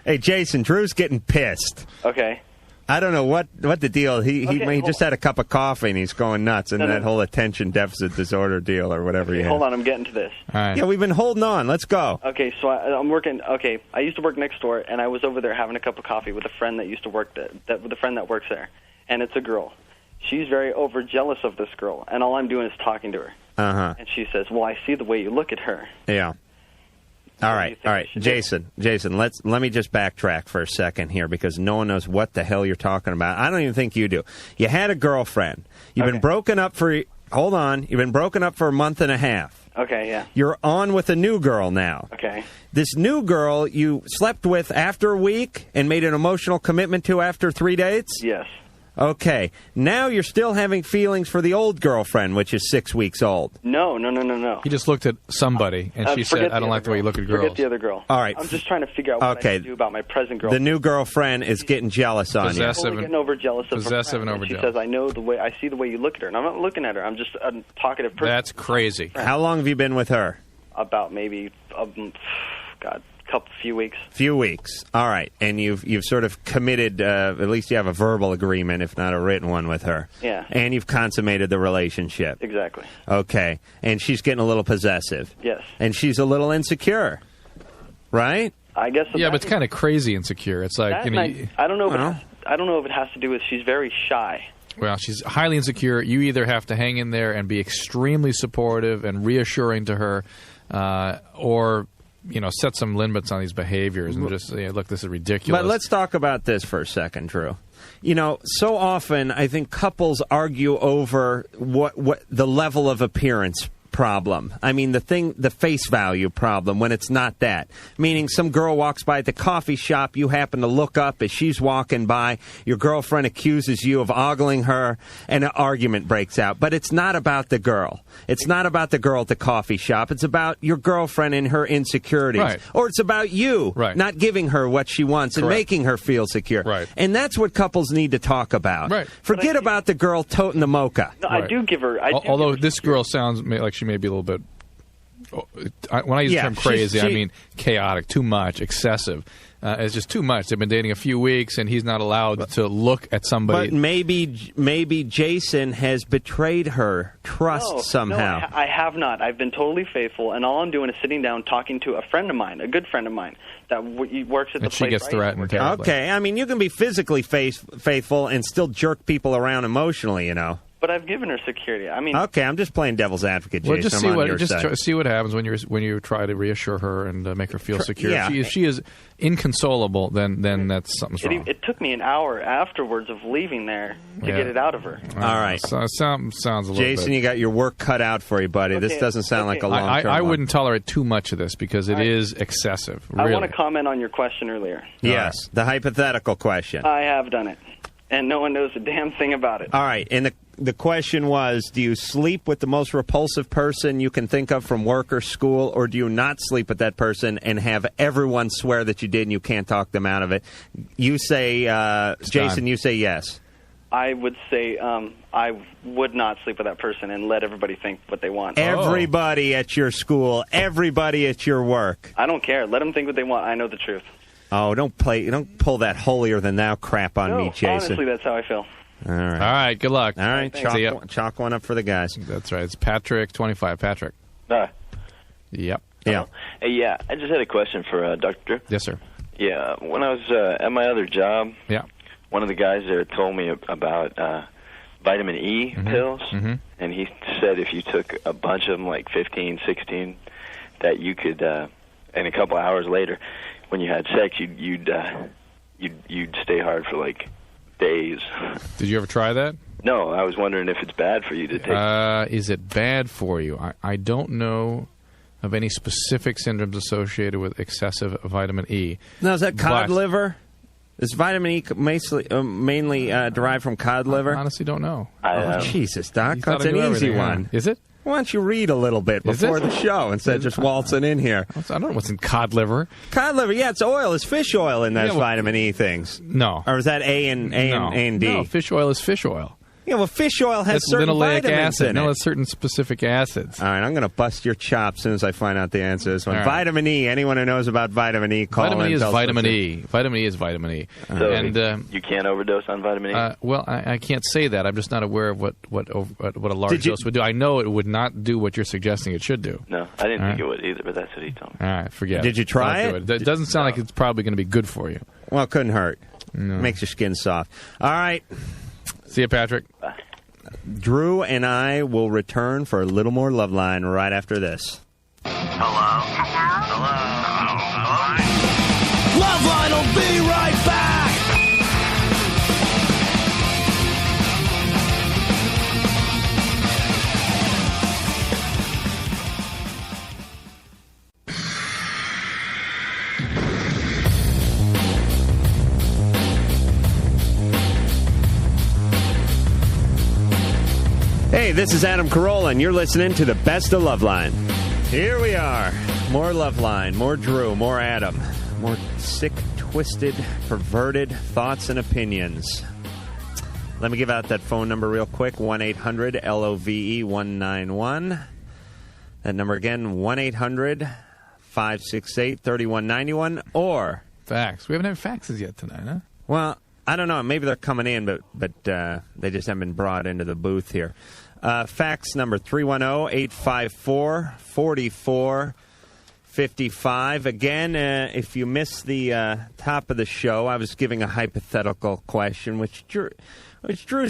C: Hey, Jason, Drew's getting pissed.
J: Okay.
C: I don't know what the deal. He just had a cup of coffee and he's going nuts, and that whole attention deficit disorder deal or whatever he has.
J: Hold on, I'm getting to this.
D: All right.
C: Yeah, we've been holding on. Let's go.
J: Okay, so I'm working. Okay, I used to work next door, and I was over there having a cup of coffee with a friend that used to work with a friend that works there, and it's a girl. She's very overjealous of this girl, and all I'm doing is talking to her.
C: Uh-huh.
J: And she says, well, I see the way you look at her.
C: Yeah. All right. Jason, let me just backtrack for a second here because no one knows what the hell you're talking about. I don't even think you do. You had a girlfriend. You've been broken up for... Hold on. You've been broken up for a month and a half.
J: Okay, yeah.
C: You're on with a new girl now.
J: Okay.
C: This new girl you slept with after a week and made an emotional commitment to after 3 dates?
J: Yes.
C: Okay. Now you're still having feelings for the old girlfriend, which is 6 weeks old.
J: No.
D: He just looked at somebody, and she said, I don't like the way you look at girls.
J: Forget the other girl.
C: All right.
J: I'm just trying to figure out what I need to do about my present girlfriend.
C: The new girlfriend is getting jealous on you.
J: I'm totally getting over jealous of her
D: Possessive
J: friend.
D: and
J: She
D: overjealous.
J: says, I see the way you look at her. And I'm not looking at her. I'm just a talkative person.
D: That's crazy.
C: How long have you been with her?
J: About maybe, few weeks.
C: Few weeks. All right. And you've sort of committed, at least you have a verbal agreement, if not a written one with her.
J: Yeah.
C: And you've consummated the relationship.
J: Exactly.
C: Okay. And she's getting a little possessive.
J: Yes.
C: And she's a little insecure. Right?
J: I guess.
D: Yeah, but it's kind of crazy insecure. It's like,
J: I don't know if it has to do with she's very shy.
D: Well, she's highly insecure. You either have to hang in there and be extremely supportive and reassuring to her, or set some limits on these behaviors and just look, this is ridiculous.
C: But let's talk about this for a second, Drew. So often I think couples argue over what the level of appearance problem. I mean, the face value problem when it's not that. Meaning some girl walks by at the coffee shop, you happen to look up as she's walking by, your girlfriend accuses you of ogling her, and an argument breaks out. But it's not about the girl. It's not about the girl at the coffee shop. It's about your girlfriend and her insecurities.
D: Right.
C: Or it's about you not giving her what she wants and making her feel secure.
D: Right.
C: And that's what couples need to talk about.
D: Right.
C: Forget about the girl toting the mocha.
J: No, I do give her...
D: Although this girl sounds like she may be a little bit... When I use the term crazy, I mean chaotic, too much, excessive. It's just too much. They've been dating a few weeks, and he's not allowed to look at somebody.
C: But maybe Jason has betrayed her trust somehow.
J: No, I have not. I've been totally faithful, and all I'm doing is sitting down talking to a friend of mine, a good friend of mine, that works at the place.
D: She gets threatened terribly.
C: Okay, I mean, you can be physically faithful and still jerk people around emotionally,
J: But I've given her security. I mean,
C: okay, I'm just playing devil's advocate, Jason.
D: Well, just see what happens when you try to reassure her and make her feel secure.
C: Yeah.
D: If she is inconsolable, then that's something's wrong.
J: It took me an hour afterwards of leaving there to get it out of her.
C: All right.
D: So it sounds a little
C: Jason,
D: bit.
C: you got your work cut out for you, buddy. This doesn't sound like a long-term
D: I wouldn't tolerate too much of this because it is excessive. Really.
J: I want to comment on your question earlier.
C: Yes, the hypothetical question.
J: I have done it, and no one knows a damn thing about it.
C: All right, and the question was, do you sleep with the most repulsive person you can think of from work or school, or do you not sleep with that person and have everyone swear that you did and you can't talk them out of it? You say, Jason, you say yes.
J: I would say I would not sleep with that person and let everybody think what they want.
C: Everybody at your school, everybody at your work.
J: I don't care. Let them think what they want. I know the truth.
C: Oh, don't pull that holier-than-thou crap on me, Jason.
J: Honestly, that's how I feel.
C: All right.
D: All right, good luck.
C: All right, chalk one up for the guys.
D: That's right. It's Patrick, 25. Patrick. Yep.
C: Yeah.
K: Hey, yeah, I just had a question for Dr. Drew.
D: Yes, sir.
K: Yeah, when I was at my other job, one of the guys there told me about vitamin E pills, and he said if you took a bunch of them, like 15, 16, that you could, and a couple hours later, when you had sex, you'd stay hard for like days.
D: Did you ever try that?
K: No, I was wondering if it's bad for you to take.
D: Is it bad for you? I don't know of any specific syndromes associated with excessive vitamin E.
C: Now, is that cod liver? Is vitamin E mainly derived from cod liver?
D: I honestly don't know.
C: Jesus, Doc. That's an easy one.
D: Is it?
C: Why don't you read a little bit before the show instead of just waltzing in here?
D: I don't know what's in cod liver.
C: Cod liver, yeah, it's oil. It's fish oil in those vitamin E things.
D: No.
C: Or is that A and D?
D: No, fish oil is fish oil.
C: Yeah, well, fish oil has certain
D: linoleic
C: vitamins
D: acid.
C: in it.
D: No, it's certain specific acids.
C: All right, I'm going to bust your chops as soon as I find out the answer to this one.
D: Right.
C: Vitamin E. Anyone who knows about vitamin E, call
D: vitamin
C: in.
D: E is vitamin E. Vitamin E is vitamin E.
K: So you can't overdose on vitamin E?
D: Well, I can't say that. I'm just not aware of what a large dose would do. I know it would not do what you're suggesting it should do.
K: No, I didn't think it would either, but that's what he told me.
D: All right, forget it.
C: Did you try it?
D: It doesn't sound like it's probably going to be good for you.
C: Well, it couldn't hurt.
D: No.
C: Makes your skin soft. All right.
D: See you, Patrick.
K: Bye.
C: Drew and I will return for a little more Loveline right after this.
L: Hello? Hello?
M: Loveline will be right back.
C: Hey, this is Adam Carolla, and you're listening to the Best of Loveline. Here we are. More Loveline, more Drew, more Adam, more sick, twisted, perverted thoughts and opinions. Let me give out that phone number real quick, 1-800-LOVE-191. That number again, 1-800-568-3191, or...
D: Fax. We haven't had faxes yet tonight, huh?
C: Well, I don't know. Maybe they're coming in, but they just haven't been brought into the booth here. Fax number 310-854-4455. Again, if you missed the top of the show, I was giving a hypothetical question, which Drew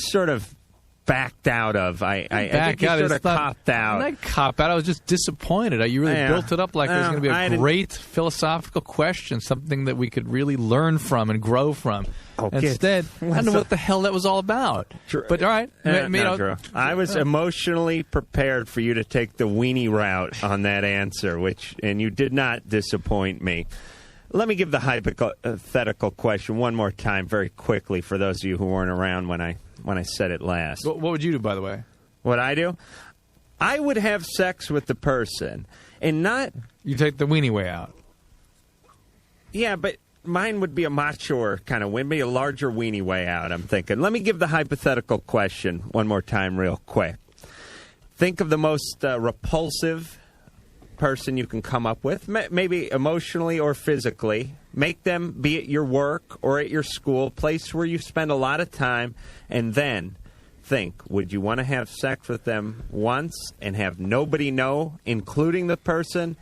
C: sort of backed out of. I think he sort of copped out.
D: Not cop out. I was just disappointed. You really built it up like it was going to be a great philosophical question, something that we could really learn from and grow from. Instead, I don't know what the hell that was all about. But all right.
C: Drew. I was emotionally prepared for you to take the weenie route on that answer, and you did not disappoint me. Let me give the hypothetical question one more time very quickly for those of you who weren't around when I said it last.
D: What would you do, by the way?
C: What I do? I would have sex with the person and not...
D: You take the weenie way out.
C: Yeah, but mine would be a mature kind of, would be a larger weenie way out, I'm thinking. Let me give the hypothetical question one more time real quick. Think of the most repulsive person you can come up with, maybe emotionally or physically. Make them be at your work or at your school, place where you spend a lot of time, and then think, would you want to have sex with them once and have nobody know, including the person,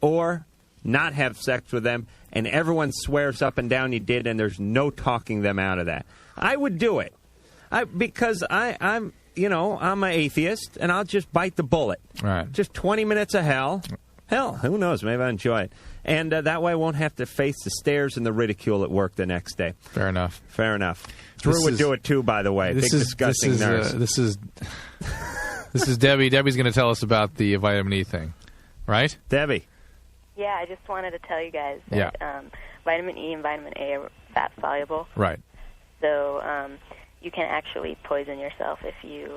C: or not have sex with them and everyone swears up and down you did and there's no talking them out of that? I would do it because I'm an atheist, and I'll just bite the bullet.
D: Right.
C: Just 20 minutes of hell. Hell, who knows? Maybe I enjoy it. And that way I won't have to face the stares and the ridicule at work the next day.
D: Fair enough.
C: Fair enough. Drew would do it, too, by the way. Big disgusting nurse.
D: This is Debbie. Debbie's going to tell us about the vitamin E thing. Right?
C: Debbie.
N: Yeah, I just wanted to tell you guys that vitamin E and vitamin A are fat-soluble.
D: Right.
N: So you can actually poison yourself if you...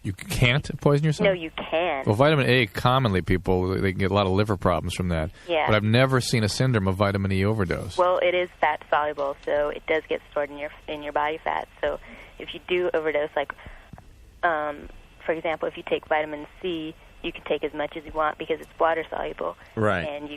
D: You can't poison yourself?
N: No, you can.
D: Well, vitamin A, commonly they can get a lot of liver problems from that.
N: Yeah.
D: But I've never seen a syndrome of vitamin E overdose.
N: Well, it is fat-soluble, so it does get stored in your body fat. So if you do overdose, like, for example, if you take vitamin C, you can take as much as you want because it's water-soluble.
C: Right.
N: And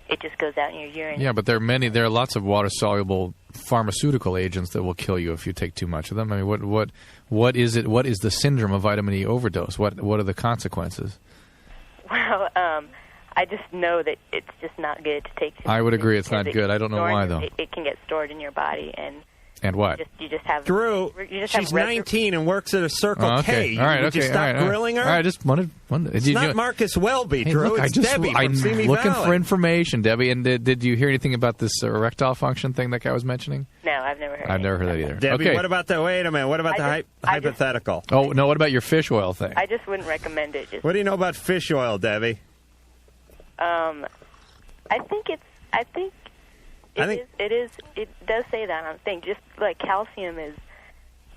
N: it just goes out in your urine.
D: Yeah, but there are lots of water-soluble pharmaceutical agents that will kill you if you take too much of them. I mean, what is it? What is the syndrome of vitamin E overdose? What are the consequences?
N: Well, I just know that it's just not good to take.
D: I would agree it's not good. I don't know why, though.
N: It can get stored in your body, and
D: what?
N: You just have
C: Drew. She's 19 and works at a Circle K.
D: All right,
C: Would you stop grilling her?
D: All right, I just wanted.
C: It's not Marcus Welby,
D: hey,
C: Drew.
D: Look,
C: it's Debbie from Simi
D: looking
C: Valley.
D: for information, Debbie. And did you hear anything about this erectile function thing that guy was mentioning?
N: No, I've never heard.
D: I've never heard that either.
C: Debbie,
D: okay.
C: what about the? Wait a minute. What about hypothetical?
D: Oh no, what about your fish oil thing?
N: I just wouldn't recommend it.
C: What do you know about fish oil, Debbie?
N: I think it does say that on the thing. Just like calcium is.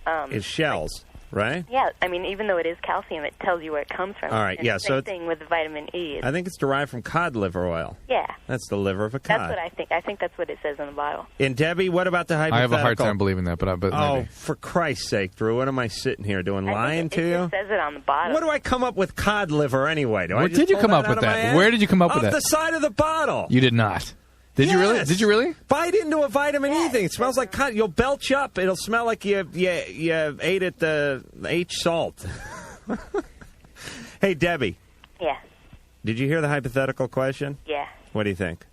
C: It's shells, right?
N: Yeah, I mean, even though it is calcium, it tells you where it comes from.
C: All right,
N: and
C: yeah.
N: Same thing with vitamin E.
C: I think it's derived from cod liver oil.
N: Yeah.
C: That's the liver of a cod.
N: That's what I think. I think that's what it says on the bottle.
C: And Debbie, what about the hypothetical?
D: I have a hard time believing that, but maybe.
C: For Christ's sake, Drew, what am I sitting here doing? Lying to you?
N: It says it on the bottle.
C: What do I come up with cod liver anyway?
D: Where did you come up with that? Where did you come up with that?
C: Off the side of the bottle.
D: You did not. Did you really? Did you really?
C: Bite into a vitamin E thing. It smells like cod. You'll belch up. It'll smell like you ate at the H salt. Hey, Debbie.
N: Yeah.
C: Did you hear the hypothetical question?
N: Yeah.
C: What do you think?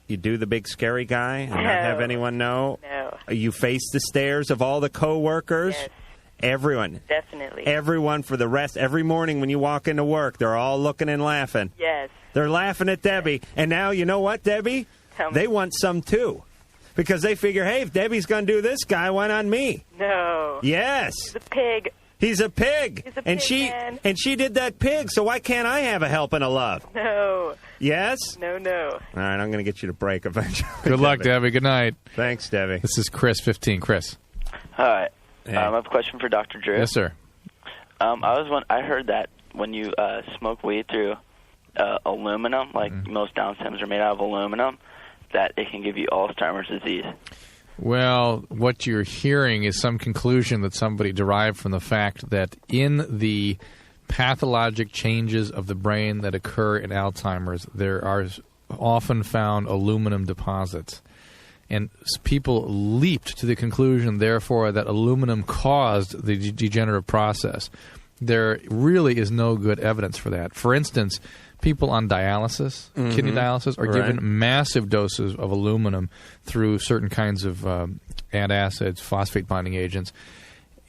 C: You do the big scary guy and not have anyone know?
N: No.
C: You face the stares of all the coworkers?
N: Yes.
C: Everyone.
N: Definitely.
C: Everyone for the rest. Every morning when you walk into work, they're all looking and laughing.
N: Yes.
C: They're laughing at Debbie. And now, you know what, Debbie? They want some, too. Because they figure, hey, if Debbie's going to do this guy, why not me?
N: No.
C: Yes.
N: He's a pig.
C: He's a pig.
N: He's a
C: and
N: pig, man.
C: And she did that pig, so why can't I have a helping of love?
N: No.
C: Yes?
N: No.
C: All right, I'm going to get you to break eventually.
D: Good luck, Debbie. Good night.
C: Thanks, Debbie.
D: This is Chris, 15. Chris.
O: Hi.
C: Hey.
O: I have a question for Dr. Drew.
D: Yes, sir.
O: I heard that when you smoke weed through aluminum, like most down stems are made out of aluminum, that it can give you Alzheimer's disease.
D: Well, what you're hearing is some conclusion that somebody derived from the fact that in the pathologic changes of the brain that occur in Alzheimer's, there are often found aluminum deposits. And people leaped to the conclusion, therefore, that aluminum caused the degenerative process. There really is no good evidence for that. For instance, people on dialysis, kidney dialysis, are given massive doses of aluminum through certain kinds of antacids, phosphate-binding agents,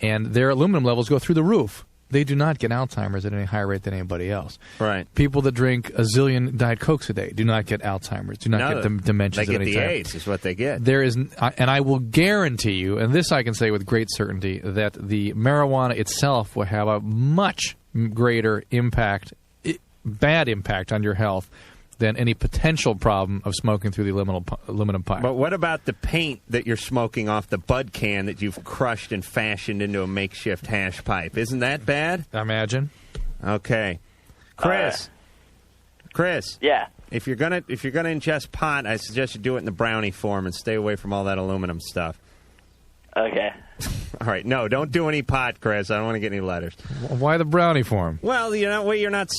D: and their aluminum levels go through the roof. They do not get Alzheimer's at any higher rate than anybody else.
C: Right.
D: People that drink a zillion Diet Cokes a day do not get Alzheimer's, do not get dementia of any type.
C: They get the AIDS is what they get.
D: There is, and I will guarantee you, and this I can say with great certainty, that the marijuana itself will have a much greater impact, bad impact on your health than any potential problem of smoking through the aluminum pipe.
C: But what about the paint that you're smoking off the bud can that you've crushed and fashioned into a makeshift hash pipe? Isn't that bad?
D: Imagine.
C: Okay. Chris.
O: Yeah.
C: If you're gonna ingest pot, I suggest you do it in the brownie form and stay away from all that aluminum stuff.
O: Okay.
C: All right. No, don't do any pot, Chris. I don't want to get any letters.
D: Why the brownie form?
C: Well, you're not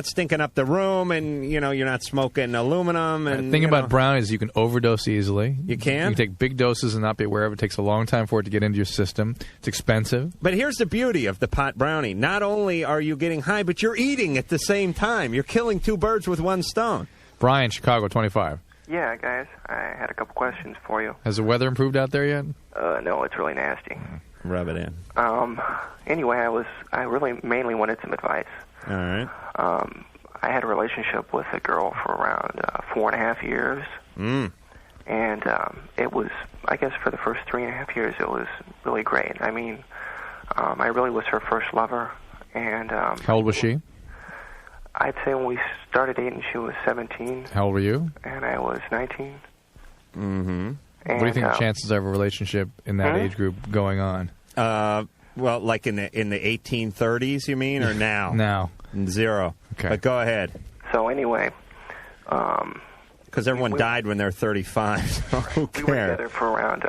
C: stinking up the room, and you're not smoking aluminum. And
D: the thing about brownies is you can overdose easily.
C: You can?
D: You can take big doses and not be aware of it. It takes a long time for it to get into your system. It's expensive.
C: But here's the beauty of the pot brownie. Not only are you getting high, but you're eating at the same time. You're killing two birds with one stone.
D: Brian, Chicago, 25.
P: Yeah, guys, I had a couple questions for you.
D: Has the weather improved out there yet?
P: No, it's really nasty.
C: Rub it in.
P: Anyway, I really mainly wanted some advice.
C: All right.
P: I had a relationship with a girl for around 4.5 years. And it was, I guess for the first 3.5 years, it was really great. I mean, I really was her first lover. And
D: how old was she?
P: I'd say when we started dating, she was 17.
D: How old were you?
P: And I was 19.
C: Mm-hmm.
P: And,
D: what do you think the chances of a relationship in that age group going on?
C: Well, like in the 1830s, you mean, or now?
D: Now.
C: 0.
D: Okay.
C: But go ahead.
P: So anyway,
C: because everyone died when they're 35. So who cares?
P: We were together for around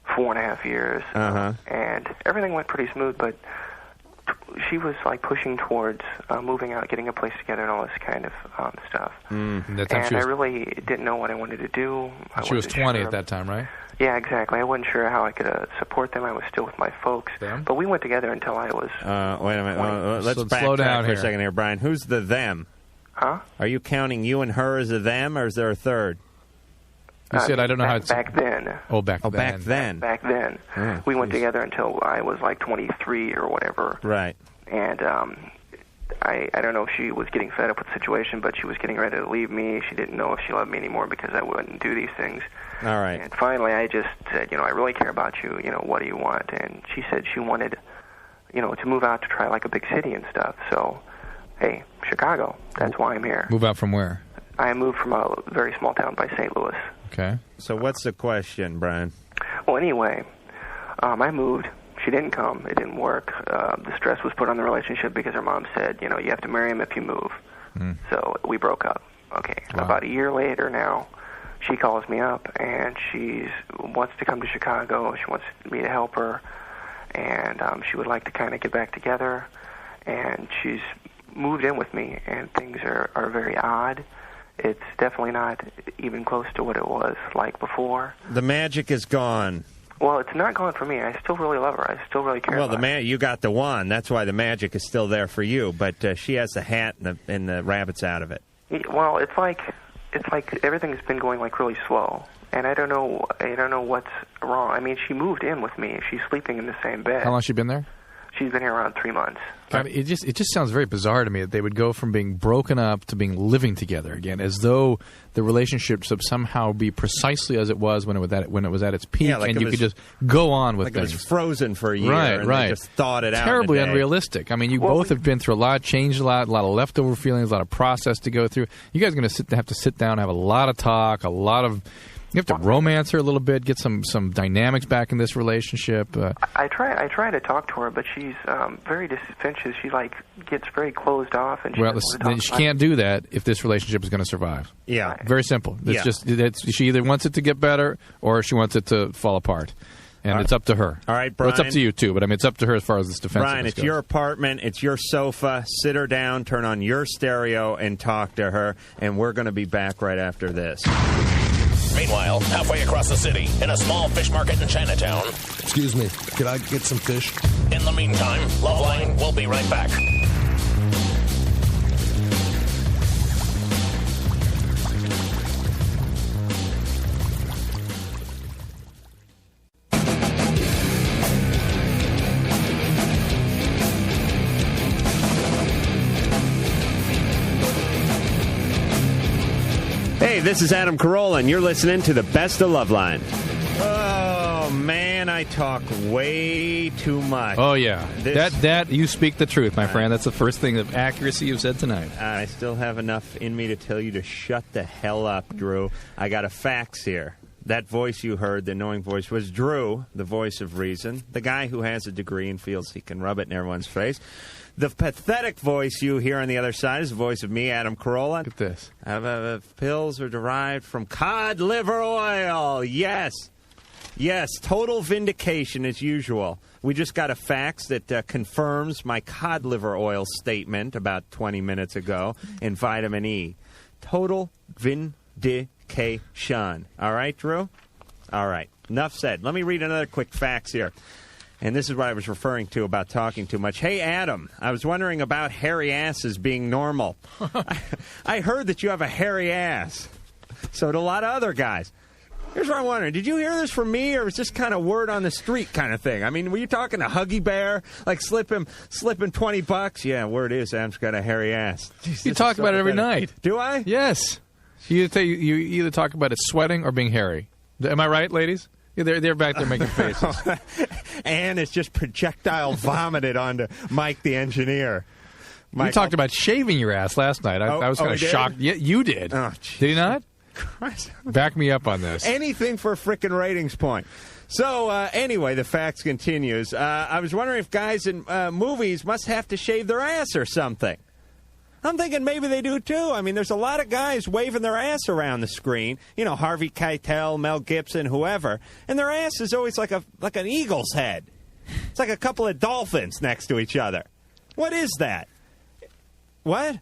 P: 4.5 years, and everything went pretty smooth. But she was like pushing towards moving out, getting a place together, and all this kind of stuff.
D: And
P: I really didn't know what I wanted to do.
D: She was 20 at that time, right?
P: Yeah, exactly. I wasn't sure how I could support them. I was still with my folks.
D: Them?
P: But we went together until I was...
C: wait a minute. Let's
D: slow down
C: for
D: here.
C: a second here, Brian. Who's the them?
P: Huh?
C: Are you counting you and her as a them, or is there a third?
D: You said I don't know how it's...
P: Back then.
D: Oh, back then.
C: Back then.
P: Back then.
C: Oh,
P: we went together until I was like 23 or whatever.
C: Right.
P: And I don't know if she was getting fed up with the situation, but she was getting ready to leave me. She didn't know if she loved me anymore because I wouldn't do these things.
C: All right.
P: And finally I just said, I really care about you. What do you want? And she said she wanted, to move out to try like a big city and stuff. So, hey, Chicago, that's why I'm here.
D: Move out from where?
P: I moved from a very small town by St. Louis.
D: Okay.
C: So what's the question, Brian?
P: Well, anyway, I moved. She didn't come. It didn't work. The stress was put on the relationship because her mom said, you have to marry him if you move. So we broke up. Okay.
D: Wow.
P: About a year later now, she calls me up, and she wants to come to Chicago. She wants me to help her, and she would like to kind of get back together. And she's moved in with me, and things are very odd. It's definitely not even close to what it was like before.
C: The magic is gone.
P: Well, it's not gone for me. I still really love her. I still really care about her.
C: You got the one. That's why the magic is still there for you. But she has the hat and the rabbits out of it.
P: Well, it's like it's like everything's been going like really slow, and I don't know what's wrong. I mean, she moved in with me. She's sleeping in the same bed.
D: How long has she been there?
P: She's been here around 3 months.
D: God, it just sounds very bizarre to me that they would go from being broken up to being living together again, as though the relationship should somehow be precisely as it was when it was at its peak,
C: like
D: and you
C: was,
D: could just go on with
C: like
D: things.
C: It was frozen for a year, and
D: right.
C: they just thawed it out.
D: Terribly
C: in a day.
D: unrealistic. I mean, you both have been through a lot, changed a lot of leftover feelings, a lot of process to go through. You guys are going to have to sit down, have a lot of talk, you have to romance her a little bit, get some dynamics back in this relationship.
P: I try to talk to her, but she's very defensive. She gets very closed off, and
D: then she can't do that if this relationship is going to survive.
C: Yeah,
D: very simple. It's she either wants it to get better or she wants it to fall apart. And it's up to her.
C: All right, Brian.
D: Well, it's up to you, too, but I mean, it's up to her as far as this defensiveness
C: Brian, it's
D: goes.
C: your apartment. It's your sofa. Sit her down, turn on your stereo, and talk to her. And we're going to be back right after this.
A: Meanwhile, halfway across the city, in a small fish market in Chinatown.
Q: Excuse me, could I get some fish?
A: In the meantime, LoveLine will be right back.
C: Hey, this is Adam Carolla, and you're listening to the Best of LoveLine. Oh, man, I talk way too much.
D: Oh, yeah. That you speak the truth, my friend. That's the first thing of accuracy you've said tonight.
C: I still have enough in me to tell you to shut the hell up, Drew. I got a fax here. That voice you heard, the annoying voice, was Drew, the voice of reason, the guy who has a degree and feels he can rub it in everyone's face. The pathetic voice you hear on the other side is the voice of me, Adam Carolla.
D: Look at this.
C: Pills are derived from cod liver oil. Yes. Yes, total vindication as usual. We just got a fax that confirms my cod liver oil statement about 20 minutes ago in vitamin E. Total vindication. All right, Drew? All right. Enough said. Let me read another quick fax here. And this is what I was referring to about talking too much. Hey, Adam, I was wondering about hairy asses being normal. I heard that you have a hairy ass. So do a lot of other guys. Here's what I'm wondering. Did you hear this from me, or was this kind of word on the street kind of thing? I mean, were you talking to Huggy Bear? Like slipping $20? Yeah, word is Adam's got a hairy ass. Jeez,
D: you talk about it every night.
C: Do I?
D: Yes. You either talk about it sweating or being hairy. Am I right, ladies? They're back there making faces.
C: And it's just projectile vomited onto Mike the engineer.
D: You talked about shaving your ass last night. I was kind of shocked. Yeah, you did.
C: Oh,
D: did you not?
C: Christ.
D: Back me up on this.
C: Anything for a frickin' ratings point. So, anyway, the fax continues. I was wondering if guys in movies must have to shave their ass or something. I'm thinking maybe they do, too. I mean, there's a lot of guys waving their ass around the screen. You know, Harvey Keitel, Mel Gibson, whoever. And their ass is always like an eagle's head. It's like a couple of dolphins next to each other. What is that? What?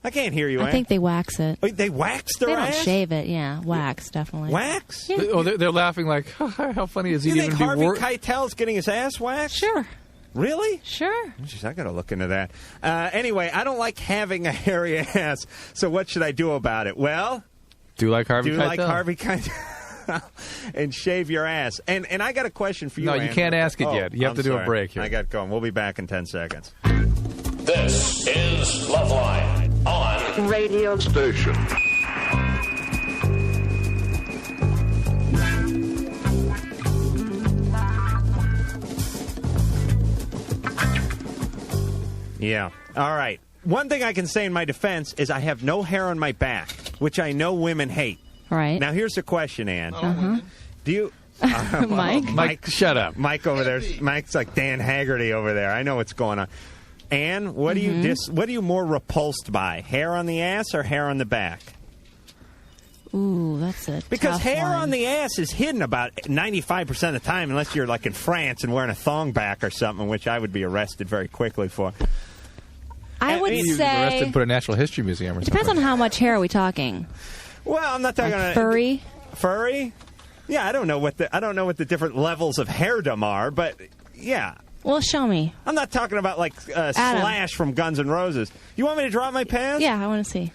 C: I can't hear you,
R: I think they wax it.
C: Oh, they wax their ass?
R: They don't shave it, yeah. Wax, definitely.
C: Wax?
R: Yeah.
D: Oh, they're laughing like, how funny is he
C: you
D: even
C: think Harvey Keitel's getting his ass waxed?
R: Sure.
C: Really?
R: Sure.
C: Jeez, I got to look into that. Anyway, I don't like having a hairy ass, so what should I do about it? Well,
D: do like Harvey Keitel.
C: Like Harvey Keitel and shave your ass. And I got a question for you,
D: No, you can't ask it yet. You have to do a break here.
C: I got going. We'll be back in 10 seconds.
A: This is LoveLine on
I: radio station.
C: Yeah. All right. One thing I can say in my defense is I have no hair on my back, which I know women hate.
R: Right.
C: Now, here's the question, Ann.
R: Uh-huh.
C: Do you...
R: Mike,
C: shut up. Mike over there. Mike's like Dan Haggerty over there. I know what's going on. Ann, what are you more repulsed by? Hair on the ass or hair on the back?
R: Ooh, that's a
C: Because
R: tough
C: hair
R: one.
C: on the ass is hidden about 95% of the time, unless you're like in France and wearing a thong back or something, which I would be arrested very quickly for.
R: I would
D: You'd be
R: say
D: arrested and put in a Natural History Museum or something.
R: depends on how much hair are we talking.
C: Well, I'm not talking
R: like furry.
C: Furry? Yeah, I don't know what the different levels of hairdom are, but yeah.
R: Well, show me.
C: I'm not talking about like Slash from Guns N' Roses. You want me to drop my pants?
R: Yeah, I want to see.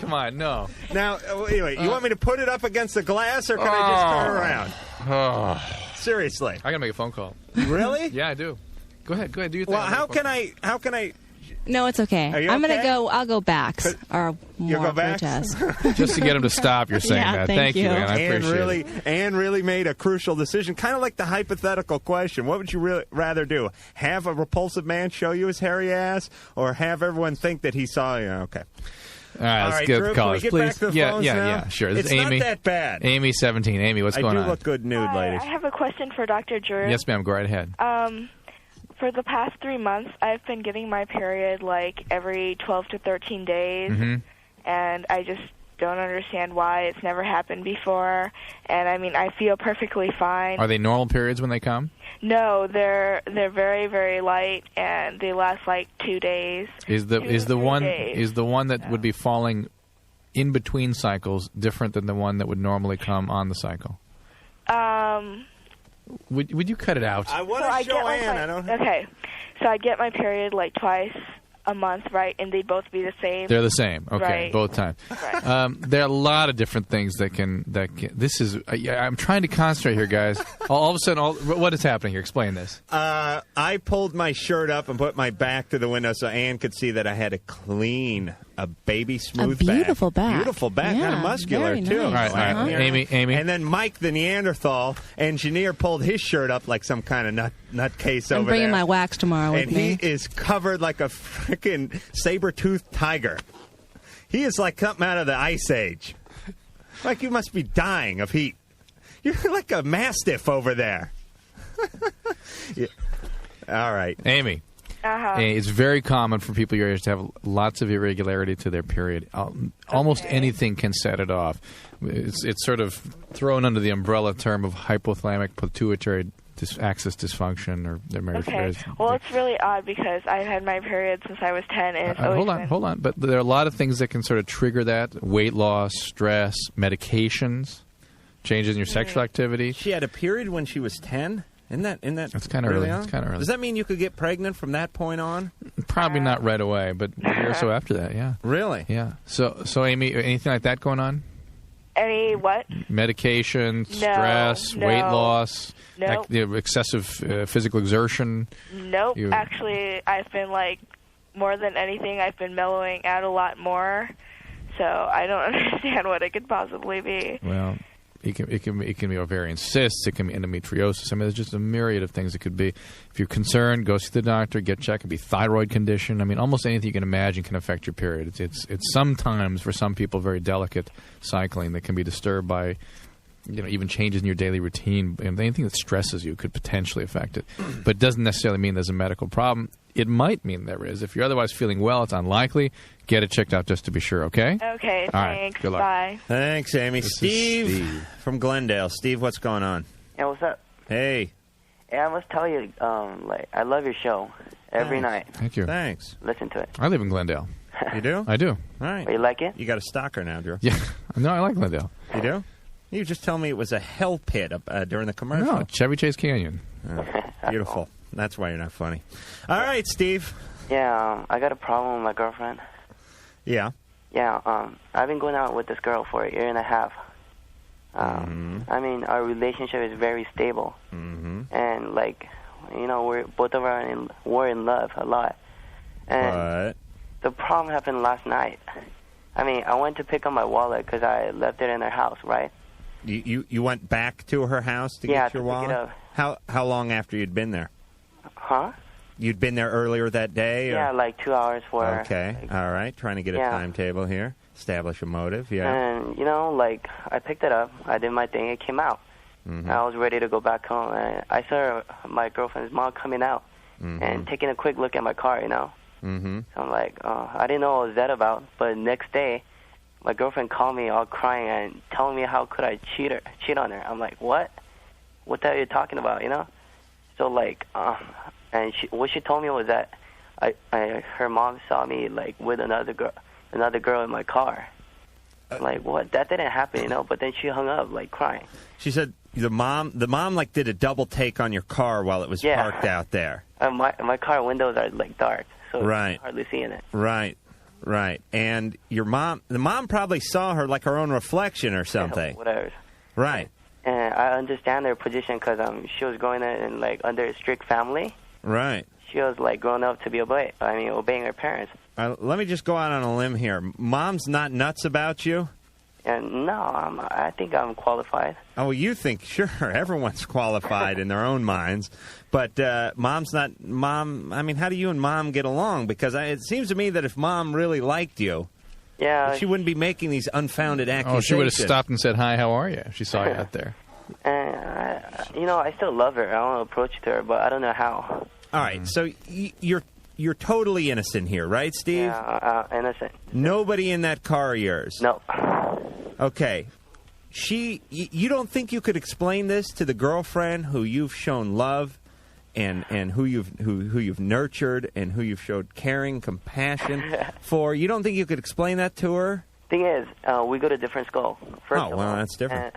D: Come on, no.
C: Now, anyway, you want me to put it up against the glass, or can I just turn around? Seriously.
D: I gotta make a phone call.
C: Really?
D: Yeah, I do. Go ahead. Do your thing.
C: Well, how can I?
R: No, it's okay.
C: Are you
R: I'm gonna
C: okay?
R: go. I'll go backs or
C: You'll
R: more
C: go backs?
R: grotesque.
D: Just to get him to stop, you're saying
R: Yeah,
D: that.
R: thank you.
D: Man. I appreciate it.
C: Anne really made a crucial decision, kind of like the hypothetical question. What would you really rather do? Have a repulsive man show you his hairy ass, or have everyone think that he saw you? Okay.
D: All right, let's get
C: Drew,
D: the
C: can we
D: callers,
C: get
D: please.
C: back to the phones now?
D: Yeah, sure. This
C: It's
D: is Amy.
C: not that bad.
D: Amy, 17. Amy, what's going
C: I
D: on?
C: do look good nude, ladies.
S: I have a question for Dr. Drew.
D: Yes, ma'am. Go right ahead.
S: For the past 3 months, I've been getting my period like every 12 to 13 days, and I just don't understand why it's never happened before. And I mean, I feel perfectly fine.
D: Are they normal periods when they come?
S: No, they're very, very light, and they last like 2 days.
D: Is the one that would be falling in between cycles different than the one that would normally come on the cycle? Would you cut it out?
C: I want to show Ann. I don't.
S: Okay, so I get my period like twice a month, right? And they both be the same.
D: They're the same. Okay,
S: Right.
D: both times.
S: Right.
D: There are a lot of different things that can. This is. I'm trying to concentrate here, guys. All of a sudden, what is happening here? Explain this.
C: I pulled my shirt up and put my back to the window so Ann could see that I had a baby smooth back.
R: beautiful back.
C: Beautiful back,
R: Yeah,
C: kind of muscular,
R: very
C: too.
R: nice.
D: All right. Amy.
C: And then Mike, the Neanderthal engineer, pulled his shirt up like some kind of nutcase over
R: I'm bringing
C: there.
R: my wax tomorrow with
C: And
R: me.
C: he is covered like a freaking saber-toothed tiger. He is like something out of the Ice Age. Like you must be dying of heat. You're like a mastiff over there. Yeah. All right.
D: Amy.
S: Uh-huh.
D: It's very common for people your age to have lots of irregularity to their period. Almost anything can set it off. It's sort of thrown under the umbrella term of hypothalamic pituitary axis dysfunction or their marriage.
S: Okay. Well, it's really odd because I've had my period since I was 10, and it's always
D: hold on. But there are a lot of things that can sort of trigger that: weight loss, stress, medications, changes in your sexual activity.
C: She had a period when she was 10? Isn't that
D: That's kind of early.
C: on?
D: It's kind of early.
C: Does that mean you could get pregnant from that point on?
D: Probably not right away, but a year or so after that, yeah.
C: Really?
D: Yeah. So Amy, anything like that going on?
S: Any what?
D: Medication, stress,
S: no.
D: weight loss,
S: Nope.
D: excessive physical exertion.
S: Nope. Actually, I've been like, more than anything, I've been mellowing out a lot more. So I don't understand what it could possibly be.
D: Well, it can be ovarian cysts. It can be endometriosis. I mean, there's just a myriad of things it could be. If you're concerned, go see the doctor, get checked. It could be thyroid condition. I mean, almost anything you can imagine can affect your period. It's sometimes, for some people, very delicate cycling that can be disturbed by, even changes in your daily routine. And anything that stresses you could potentially affect it. But it doesn't necessarily mean there's a medical problem. It might mean there is. If you're otherwise feeling well, it's unlikely. Get it checked out just to be sure, okay?
S: Okay,
D: All right,
S: thanks.
D: good luck.
S: Bye.
C: Thanks, Amy.
D: This is
C: Steve from Glendale. Steve, what's going on?
T: Yeah, what's up?
C: Hey.
T: Yeah, I must tell you, I love your show every night.
D: Thank you.
C: Thanks.
T: Listen to it.
D: I live in Glendale.
C: You do?
D: I do.
C: All right.
T: Oh, you like it?
C: You got a stalker now, Drew.
D: Yeah. No, I like Glendale.
C: You do? You just tell me it was a hell pit during the commercial.
D: No, Chevy Chase Canyon.
C: Oh, beautiful. That's why you're not funny. All right, Steve.
T: Yeah, I got a problem with my girlfriend.
C: Yeah.
T: Yeah, I've been going out with this girl for a year and a half. I mean, our relationship is very stable. And, we're both of us we're in love a lot. And the problem happened last night. I mean, I went to pick up my wallet because I left it in her house, right?
C: You went back to her house to get your wallet?
T: Pick it up.
C: How long after you'd been there?
T: Huh?
C: You'd been there earlier that day?
T: Yeah, like 2 hours for her.
C: Okay, all right. Trying to get a timetable here. Establish a motive, yeah.
T: And, I picked it up. I did my thing. It came out. I was ready to go back home. And I saw my girlfriend's mom coming out and taking a quick look at my car, So I'm like, I didn't know what was that about. But next day, my girlfriend called me all crying and telling me how could I cheat on her. I'm like, what? What the hell are you talking about, So, and what she told me was that her mom saw me, with another girl in my car. I'm like, what? That didn't happen, But then she hung up, crying.
C: She said the mom, did a double take on your car while it was parked out there.
T: My car windows are, dark, so
C: right.
T: I'm hardly seeing it.
C: Right. Right. And the mom probably saw her like her own reflection or something.
T: Whatever.
C: Right.
T: And I understand their position because she was going in like under a strict family.
C: Right.
T: She was like grown up to be obeying her parents.
C: Let me just go out on a limb here. Mom's not nuts about you?
T: And no, I think I'm qualified.
C: Oh, you think, sure, everyone's qualified in their own minds. But Mom's not, Mom, I mean, how do you and Mom get along? Because it seems to me that if Mom really liked you, she wouldn't be making these unfounded accusations.
D: Oh, she would have stopped and said, hi, how are you? If she saw you out there.
T: And, I still love her. I want to approach to her, but I don't know how.
C: All right, so you're totally innocent here, right, Steve?
T: Yeah, innocent.
C: Nobody in that car of yours?
T: No.
C: Okay. You don't think you could explain this to the girlfriend who you've shown love and who you've nurtured and who you've showed caring, compassion for? You don't think you could explain that to her?
T: Thing is, we go to different school.
C: That's different.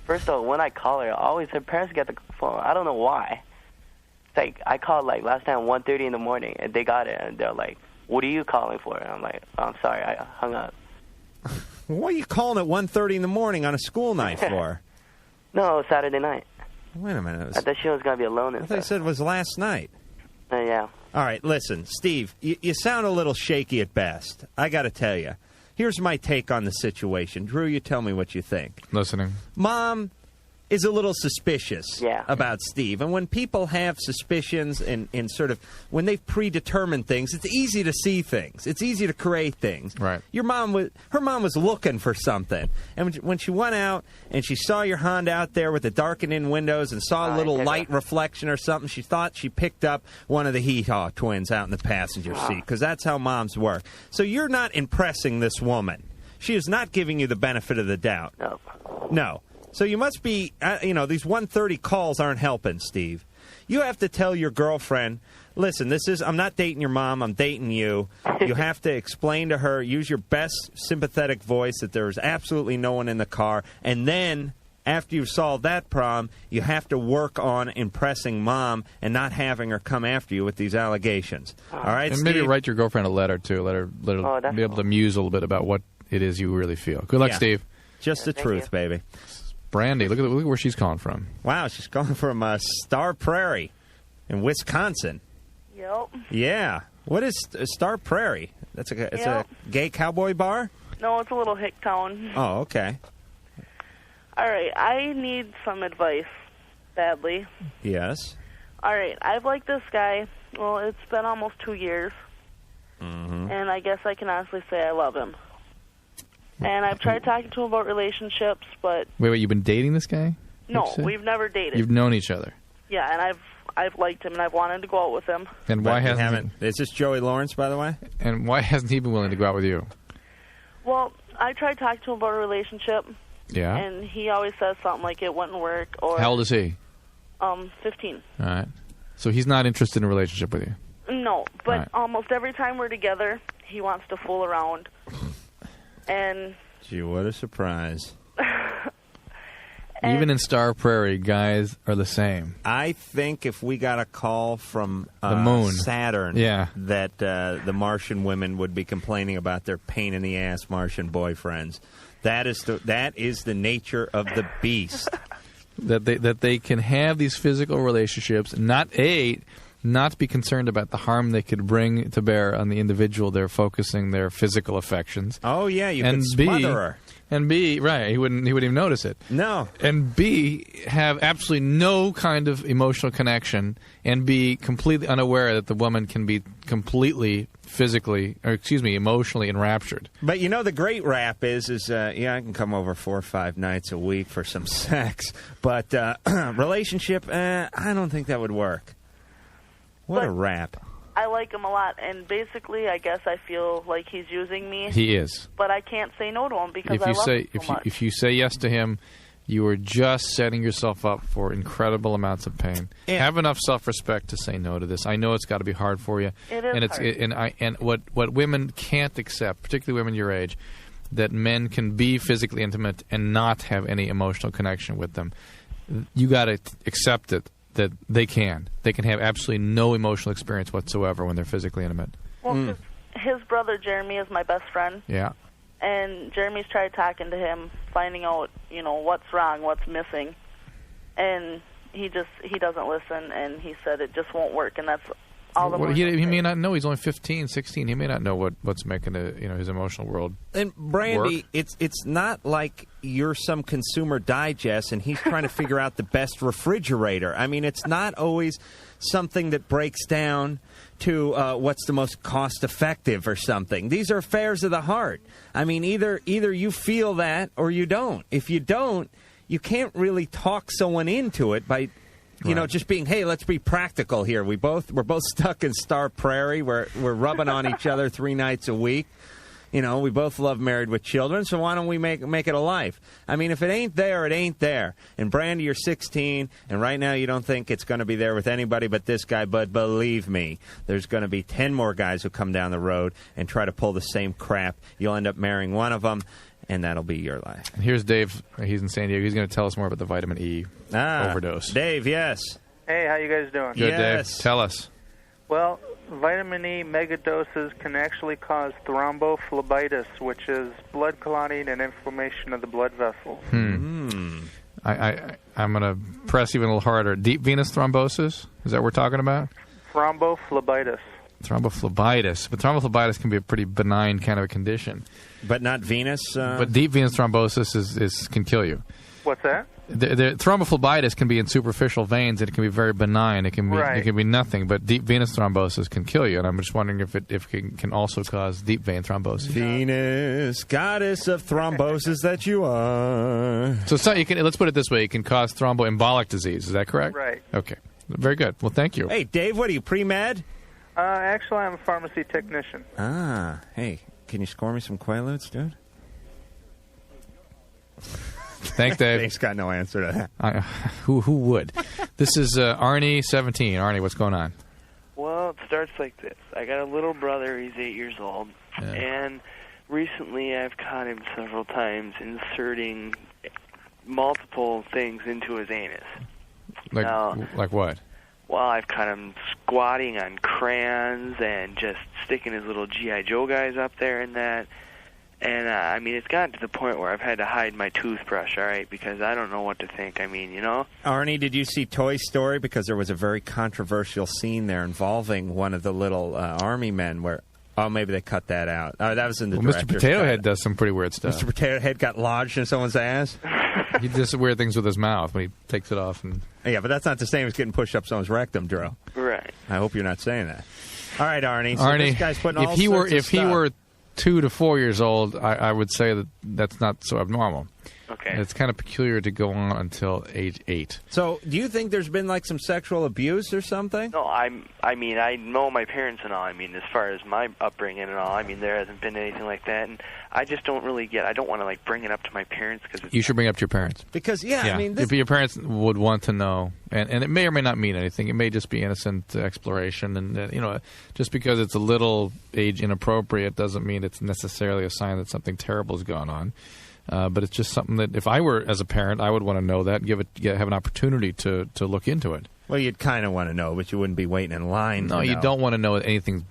T: First of all, when I call her, always her parents get the phone. I don't know why. It's like I called like last time 1:30 in the morning, and they got it, and they're like, "What are you calling for?" And I'm like, "I'm sorry, I hung up."
C: What are you calling at 1:30 in the morning on a school night for?
T: No, Saturday night.
C: Wait a minute.
T: I thought she was going to be alone.
C: I thought you said it was last night.
T: Yeah.
C: All right, listen, Steve, you sound a little shaky at best. I got to tell you. Here's my take on the situation. Drew, you tell me what you think.
D: Listening.
C: Mom is a little suspicious about Steve. And when people have suspicions and sort of, when they've predetermined things, it's easy to see things. It's easy to create things.
D: Right.
C: Her mom was looking for something. And when she went out and she saw your Honda out there with the darkening windows and saw a little light reflection or something, she thought she picked up one of the Hee-Haw twins out in the passenger seat, because that's how moms work. So you're not impressing this woman. She is not giving you the benefit of the doubt. No. So you must be, these 1:30 calls aren't helping, Steve. You have to tell your girlfriend, listen, I'm not dating your mom, I'm dating you. You have to explain to her, use your best sympathetic voice that there's absolutely no one in the car. And then, after you've solved that problem, you have to work on impressing Mom and not having her come after you with these allegations. All right,
D: and
C: Steve?
D: maybe write your girlfriend a letter, too. Let her be able to muse a little bit about what it is you really feel. Good luck, Steve.
C: Just the truth, baby.
D: Brandy, look at where she's calling from.
C: Wow, she's calling from Star Prairie in Wisconsin.
U: Yep.
C: Yeah. What is Star Prairie? It's a gay cowboy bar?
U: No, it's a little hick town.
C: Oh, okay.
U: All right, I need some advice badly.
C: Yes.
U: All right, I've liked this guy. Well, it's been almost 2 years.
C: Mm-hmm.
U: And I guess I can honestly say I love him. And I've tried talking to him about relationships, but...
D: Wait, you've been dating this guy?
U: No, we've never dated.
D: You've known each other?
U: Yeah, and I've liked him, and I've wanted to go out with him.
D: And why hasn't
C: he... Is this Joey Lawrence, by the way?
D: And why hasn't he been willing to go out with you?
U: Well, I tried talking to him about a relationship.
D: Yeah?
U: And he always says something like it wouldn't work, or...
D: How old is he?
U: 15.
D: All right. So he's not interested in a relationship with you?
U: No, but almost every time we're together, he wants to fool around. And...
C: Gee, what a surprise.
D: Even in Star Prairie, guys are the same.
C: I think if we got a call from
D: the moon,
C: Saturn, that the Martian women would be complaining about their pain-in-the-ass Martian boyfriends. That is the nature of the beast.
D: that they can have these physical relationships, not be concerned about the harm they could bring to bear on the individual they're focusing their physical affections.
C: Oh, yeah, you can smother her.
D: And B, right, he wouldn't even notice it.
C: No.
D: And B, have absolutely no kind of emotional connection, and be completely unaware that the woman can be completely emotionally enraptured.
C: But you know, the great rap is I can come over 4 or 5 nights a week for some sex, but relationship, I don't think that would work. What a rap.
U: I like him a lot, and basically, I guess I feel like he's using me.
D: He is.
U: But I can't say no to him because I love him so much.
D: If you say yes to him, you are just setting yourself up for incredible amounts of pain. Yeah. Have enough self-respect to say no to this. I know it's got to be hard for you.
U: It is
D: hard. And what women can't accept, particularly women your age, that men can be physically intimate and not have any emotional connection with them. You got to accept it. That they can have absolutely no emotional experience whatsoever when they're physically intimate.
U: Well, his brother Jeremy is my best friend.
D: Yeah.
U: And Jeremy's tried talking to him, finding out, what's wrong, what's missing. And he doesn't listen, and he said it just won't work, and that's all the
D: Well, he may not know. He's only 15, 16. He may not know what's making his emotional world
C: And Brandy,
D: work.
C: it's not like you're some Consumer Digest and he's trying to figure out the best refrigerator. I mean, it's not always something that breaks down to what's the most cost-effective or something. These are affairs of the heart. I mean, either you feel that or you don't. If you don't, you can't really talk someone into it by... just being, hey, let's be practical here. We're both stuck in Star Prairie. We're rubbing on each other 3 nights a week. We both love Married with Children, so why don't we make it a life? I mean, if it ain't there, it ain't there. And Brandy, you're 16, and right now you don't think it's going to be there with anybody but this guy, but believe me, there's going to be 10 more guys who come down the road and try to pull the same crap. You'll end up marrying one of them, and that'll be your life.
D: Here's Dave. He's in San Diego. He's going to tell us more about the vitamin E overdose.
C: Dave, yes.
F: Hey, how you guys doing?
D: Good, Dave. Tell us.
F: Well, vitamin E megadoses can actually cause thrombophlebitis, which is blood clotting and inflammation of the blood vessels.
D: I'm going to press even a little harder. Deep venous thrombosis? Is that what we're talking about?
F: Thrombophlebitis.
D: Thrombophlebitis. But thrombophlebitis can be a pretty benign kind of a condition.
C: But not venous?
D: But deep venous thrombosis can kill you.
F: What's that?
D: The thrombophlebitis can be in superficial veins, and it can be very benign. It can be nothing, but deep venous thrombosis can kill you. And I'm just wondering if it can also cause deep vein thrombosis.
C: Venus, goddess of thrombosis that you are.
D: So let's put it this way: it can cause thromboembolic disease. Is that correct?
F: Right.
D: Okay. Very good. Well, thank you.
C: Hey, Dave, what are you, pre-med?
F: Actually, I'm a pharmacy technician.
C: Hey, can you score me some Quaaludes, dude?
D: Thanks, Dave.
C: Dave's got no answer to that.
D: Who would? This is Arnie, 17. Arnie, what's going on?
V: Well, it starts like this. I got a little brother. He's 8 years old.
D: Yeah.
V: And recently I've caught him several times inserting multiple things into his anus.
D: Like what?
V: Well, I've caught him squatting on crayons and just sticking his little G.I. Joe guys up there and that. And, it's gotten to the point where I've had to hide my toothbrush, all right, because I don't know what to think.
C: Arnie, did you see Toy Story? Because there was a very controversial scene there involving one of the little army men where... Oh, maybe they cut that out. That was in the director's
D: Mr. Potato
C: cut.
D: Head does some pretty weird stuff.
C: Mr. Potato Head got lodged in someone's ass?
D: He does some weird things with his mouth when he takes it off.
C: Yeah, but that's not the same as getting pushed up someone's rectum, Drew.
V: Right.
C: I hope you're not saying that. All right, Arnie. So
D: Arnie,
C: this guy's putting
D: if he were 2 to 4 years old, I would say that's not so abnormal.
V: Okay.
D: It's kind of peculiar to go on until age 8.
C: So, do you think there's been some sexual abuse or something?
V: No, I know my parents and all. As far as my upbringing and all, there hasn't been anything like that, and I just don't really I don't want to bring it up to my parents because
D: you should bring it up to your parents.
C: Because
D: if your parents would want to know, and it may or may not mean anything. It may just be innocent exploration, and just because it's a little age inappropriate doesn't mean it's necessarily a sign that something terrible has gone on. But it's just something that if I were as a parent, I would want to know that, have an opportunity to look into it.
C: Well, you'd kind of want to know, but you wouldn't be waiting in line.
D: No, you don't want to know that anything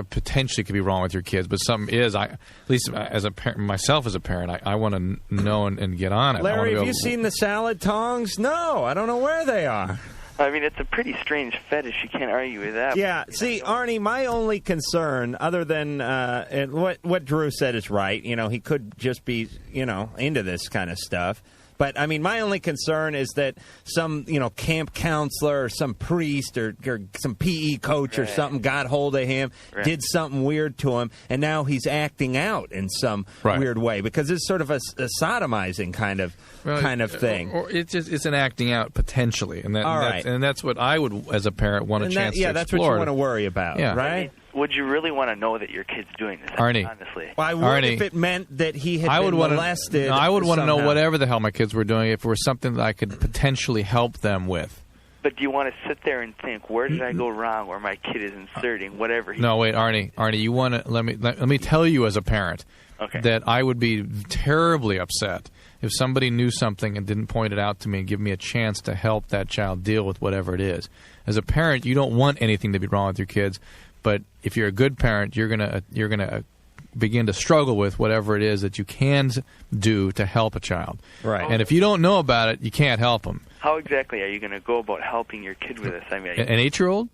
D: potentially could be wrong with your kids, but something is. At least as a parent, myself as a parent, I want to know and get on it.
C: Larry, have you seen the salad tongs? No, I don't know where they are.
V: It's a pretty strange fetish. You can't argue with that.
C: Yeah. See, Arnie, my only concern, other than and what Drew said is right. He could just be, into this kind of stuff. But, my only concern is that some, camp counselor or some priest or some PE coach or something got hold of him, did something weird to him, and now he's acting out in some weird way because it's sort of a sodomizing kind of thing.
D: Or it's an acting out potentially, and that's what I would, as a parent, want a chance to explore.
C: Yeah, that's what you want to worry about, right?
V: Would you really want to know that your kid's doing this?
D: Arnie.
V: Honestly.
C: Well, I would if it meant that he had been molested.
D: I would want to know whatever the hell my kids were doing if it were something that I could potentially help them with.
V: But do you want to sit there and think, where did I go wrong where my kid is inserting whatever he...
D: No, wait, Arnie, you want to... Let me tell you as a parent that I would be terribly upset if somebody knew something and didn't point it out to me and give me a chance to help that child deal with whatever it is. As a parent, you don't want anything to be wrong with your kids, But if you're a good parent, you're gonna begin to struggle with whatever it is that you can do to help a child.
C: Right.
D: And if you don't know about it, you can't help them.
V: How exactly are you going to go about helping your kid with this? I mean,
D: An 8-year-old?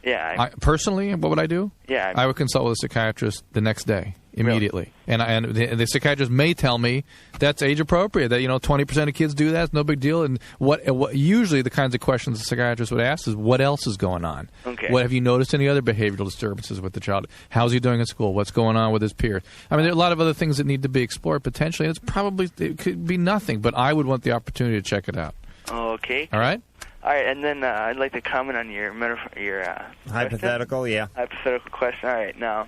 V: yeah.
D: Personally, what would I do?
V: Yeah.
D: I would consult with a psychiatrist the next day, immediately. Really? And the psychiatrist may tell me that's age appropriate, that 20% of kids do that, it's no big deal. And what usually the kinds of questions the psychiatrist would ask is, what else is going on?
V: Okay.
D: What have you noticed any other behavioral disturbances with the child? How's he doing at school? What's going on with his peers? I mean, there are a lot of other things that need to be explored potentially. It could be nothing, but I would want the opportunity to check it out.
V: Okay.
D: All right?
V: All right, and then I'd like to comment on your
C: hypothetical,
V: question. Hypothetical question. All right, now,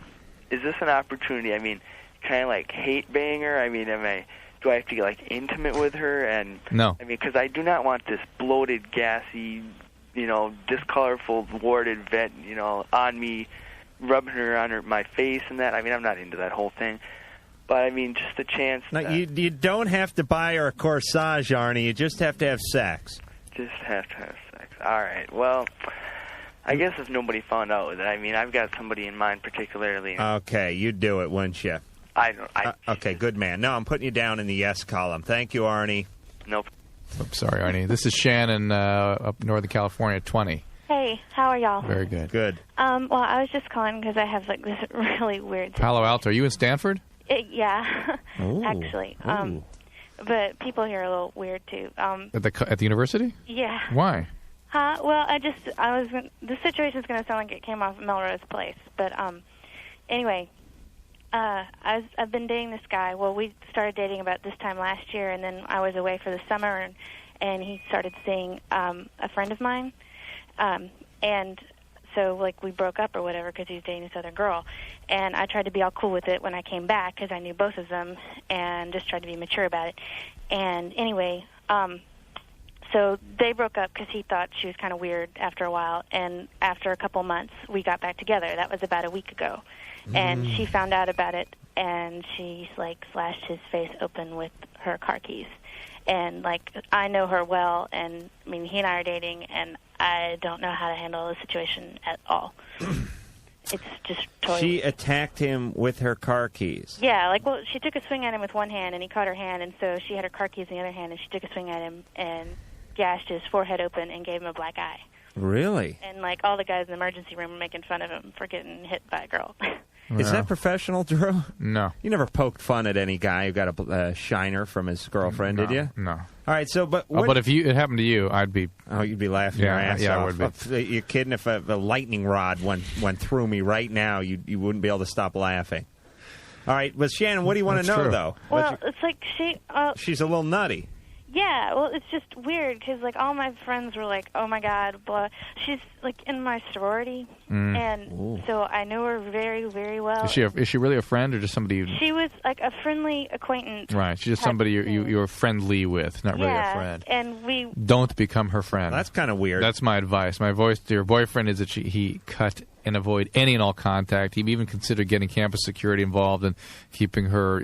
V: is this an opportunity? I mean, kind of like hate bang her? I mean, do I have to get like intimate with her? And
D: no.
V: I mean, because I do not want this bloated, gassy, discolorful, warded vet, on me, rubbing her on my face and that. I mean, I'm not into that whole thing. But I mean, just the chance.
C: No, you don't have to buy her a corsage, Arnie. You just have to have sex.
V: Just have to have sex. All right. Well, I guess if nobody found out with it, I mean, I've got somebody in mind particularly.
C: Okay, you'd do it, wouldn't you?
V: I don't.
C: Okay, good man. No, I'm putting you down in the yes column. Thank you, Arnie.
V: Nope.
D: I'm sorry, Arnie. This is Shannon up Northern California, 20.
B: Hey, how are y'all?
D: Very good.
C: Good.
B: Well, I was just calling because I have like this really weird.
D: Palo Alto. Are you in Stanford?
B: Yeah,
D: Ooh.
B: actually.
D: Ooh.
B: But people here are a little weird too.
D: At the university?
B: Yeah.
D: Why?
B: Well, the situation's going to sound like it came off Melrose Place, but anyway, I've been dating this guy. Well, we started dating about this time last year, and then I was away for the summer, and he started seeing a friend of mine, and so like we broke up or whatever because he was dating this other girl, and I tried to be all cool with it when I came back because I knew both of them, and just tried to be mature about it. And anyway, so they broke up because he thought she was kind of weird after a while, and after a couple months, we got back together. That was about a week ago, and she found out about it, and she like slashed his face open with her car keys. And like I know her well, and I mean he and I are dating, and I don't know how to handle the situation at all. It's just totally.
C: She attacked him with her car keys.
B: Yeah, well, she took a swing at him with one hand, and he caught her hand, and so she had her car keys in the other hand, and she took a swing at him and gashed his forehead open and gave him a black eye.
C: Really?
B: And like all the guys in the emergency room were making fun of him for getting hit by a girl.
C: Is that professional, Drew?
D: No.
C: You never poked fun at any guy who got a shiner from his girlfriend, did you?
D: No.
C: All right, so but
D: if it happened to you, I'd be.
C: Oh, you'd be laughing your ass
D: yeah,
C: off.
D: I would be.
C: You're kidding? If a lightning rod went through me right now, you wouldn't be able to stop laughing. All right, but Shannon, what do you want to know though?
B: Well, it's like
C: she's a little nutty.
B: Yeah, well, it's just weird because, like, all my friends were like, oh, my God, blah. She's, like, in my sorority, and so I know her very, very well.
D: Is she really a friend or just somebody you...
B: She was, like, a friendly acquaintance.
D: Right, she's just somebody you're friendly with, not really a friend.
B: And we...
D: Don't become her friend.
C: That's kind of weird.
D: That's my advice. My advice to your boyfriend is that he cut and avoid any and all contact. He even considered getting campus security involved and keeping her,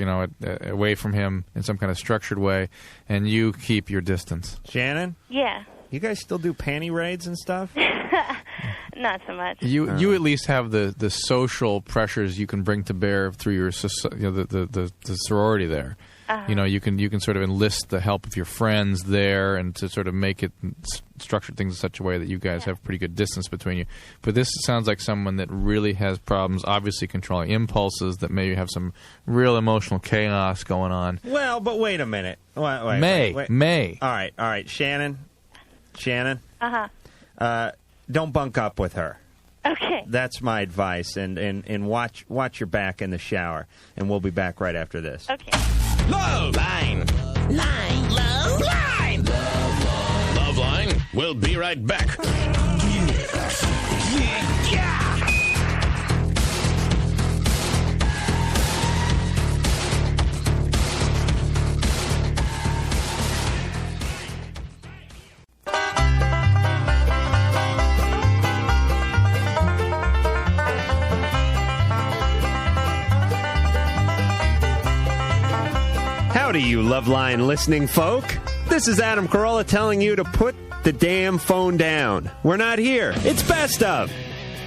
D: away from him in some kind of structured way. And you keep your distance.
C: Shannon?
B: Yeah.
C: You guys still do panty raids and stuff?
B: Not so much.
D: You at least have the social pressures you can bring to bear through your the sorority there.
B: Uh-huh.
D: You can sort of enlist the help of your friends there and to sort of make it structure things in such a way that you guys have pretty good distance between you. But this sounds like someone that really has problems, obviously controlling impulses, that maybe have some real emotional chaos going on.
C: Well, but wait a minute. Wait,
D: May.
C: All right, Shannon.
B: Uh-huh.
C: Don't bunk up with her.
B: Okay.
C: That's my advice, and watch your back in the shower, and we'll be back right after this.
B: Okay.
A: LoveLine. LoveLine. LoveLine. We'll be right back.
C: Howdy, you LoveLine listening folk. This is Adam Carolla telling you to put the damn phone down. We're not here. It's best of.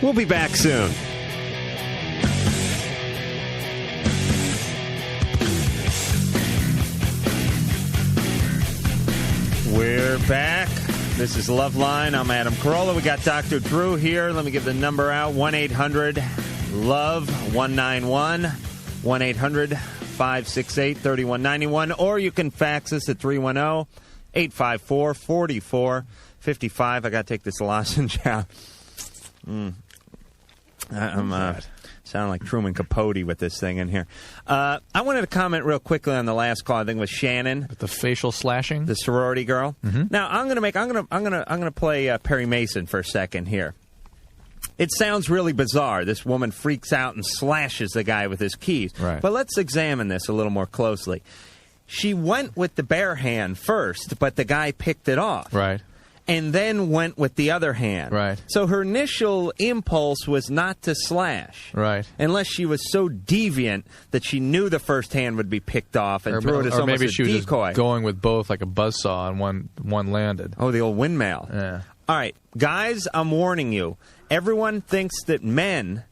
C: We'll be back soon. back. This is LoveLine. I'm Adam Carolla. We got Dr. Drew here. Let me give the number out. 1-800-LOVE-191. 1-800-568-3191. Or you can fax us at 310-854-4455. I got to take this lozenge out. I'm sounding like Truman Capote with this thing in here. I wanted to comment real quickly on the last call. I think it was Shannon,
D: with the facial slashing,
C: the sorority girl.
D: Mm-hmm.
C: Now I'm gonna play Perry Mason for a second here. It sounds really bizarre. This woman freaks out and slashes the guy with his keys.
D: Right.
C: But let's examine this a little more closely. She went with the bare hand first, but the guy picked it off.
D: Right.
C: And then went with the other hand.
D: Right.
C: So her initial impulse was not to slash.
D: Right.
C: Unless she was so deviant that she knew the first hand would be picked off and threw it as
D: or
C: almost
D: maybe
C: a
D: she was
C: decoy.
D: just going with both like a buzzsaw and one landed.
C: Oh, the old windmill.
D: Yeah.
C: All right, guys, I'm warning you. Everyone thinks that men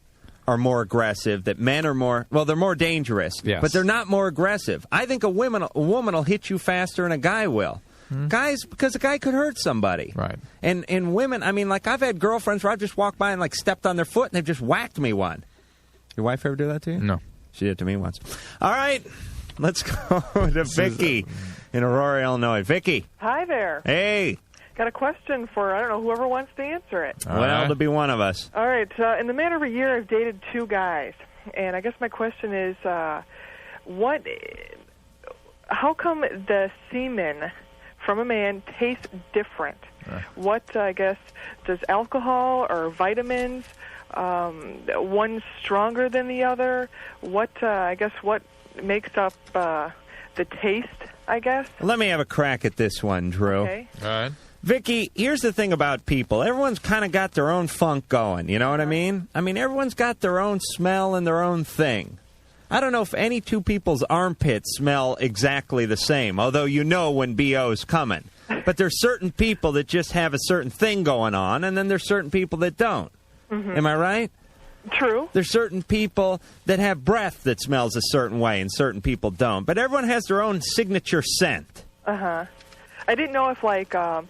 C: are more aggressive, that men are more, well, they're more dangerous.
D: Yes.
C: But they're not more aggressive. I think a woman will hit you faster than a guy will. Guys, because a guy could hurt somebody.
D: Right.
C: And women, I mean, like, I've had girlfriends where I've just walked by and, like, stepped on their foot and they've just whacked me one. Your wife ever do that to you?
D: No.
C: She did it to me once. All right, let's go to Vicky in Aurora, Illinois. Vicky.
E: Hi there.
C: Hey.
E: Got a question for, I don't know, whoever wants to answer it.
C: Well, it'll be one of us.
E: All right. In the matter of a year, I've dated 2 guys. And I guess my question is, how come the semen from a man tastes different? What, I guess, does alcohol or vitamins, one stronger than the other? What makes up the taste, I guess?
C: Let me have a crack at this one, Drew.
E: Okay.
D: All right.
C: Vicky, here's the thing about people. Everyone's kind of got their own funk going. You know what I mean? I mean, everyone's got their own smell and their own thing. I don't know if any two people's armpits smell exactly the same, although you know when B.O.'s coming. But there's certain people that just have a certain thing going on, and then there's certain people that don't.
E: Mm-hmm.
C: Am I right?
E: True.
C: There's certain people that have breath that smells a certain way, and certain people don't. But everyone has their own signature scent.
E: Uh-huh. I didn't know if, like, the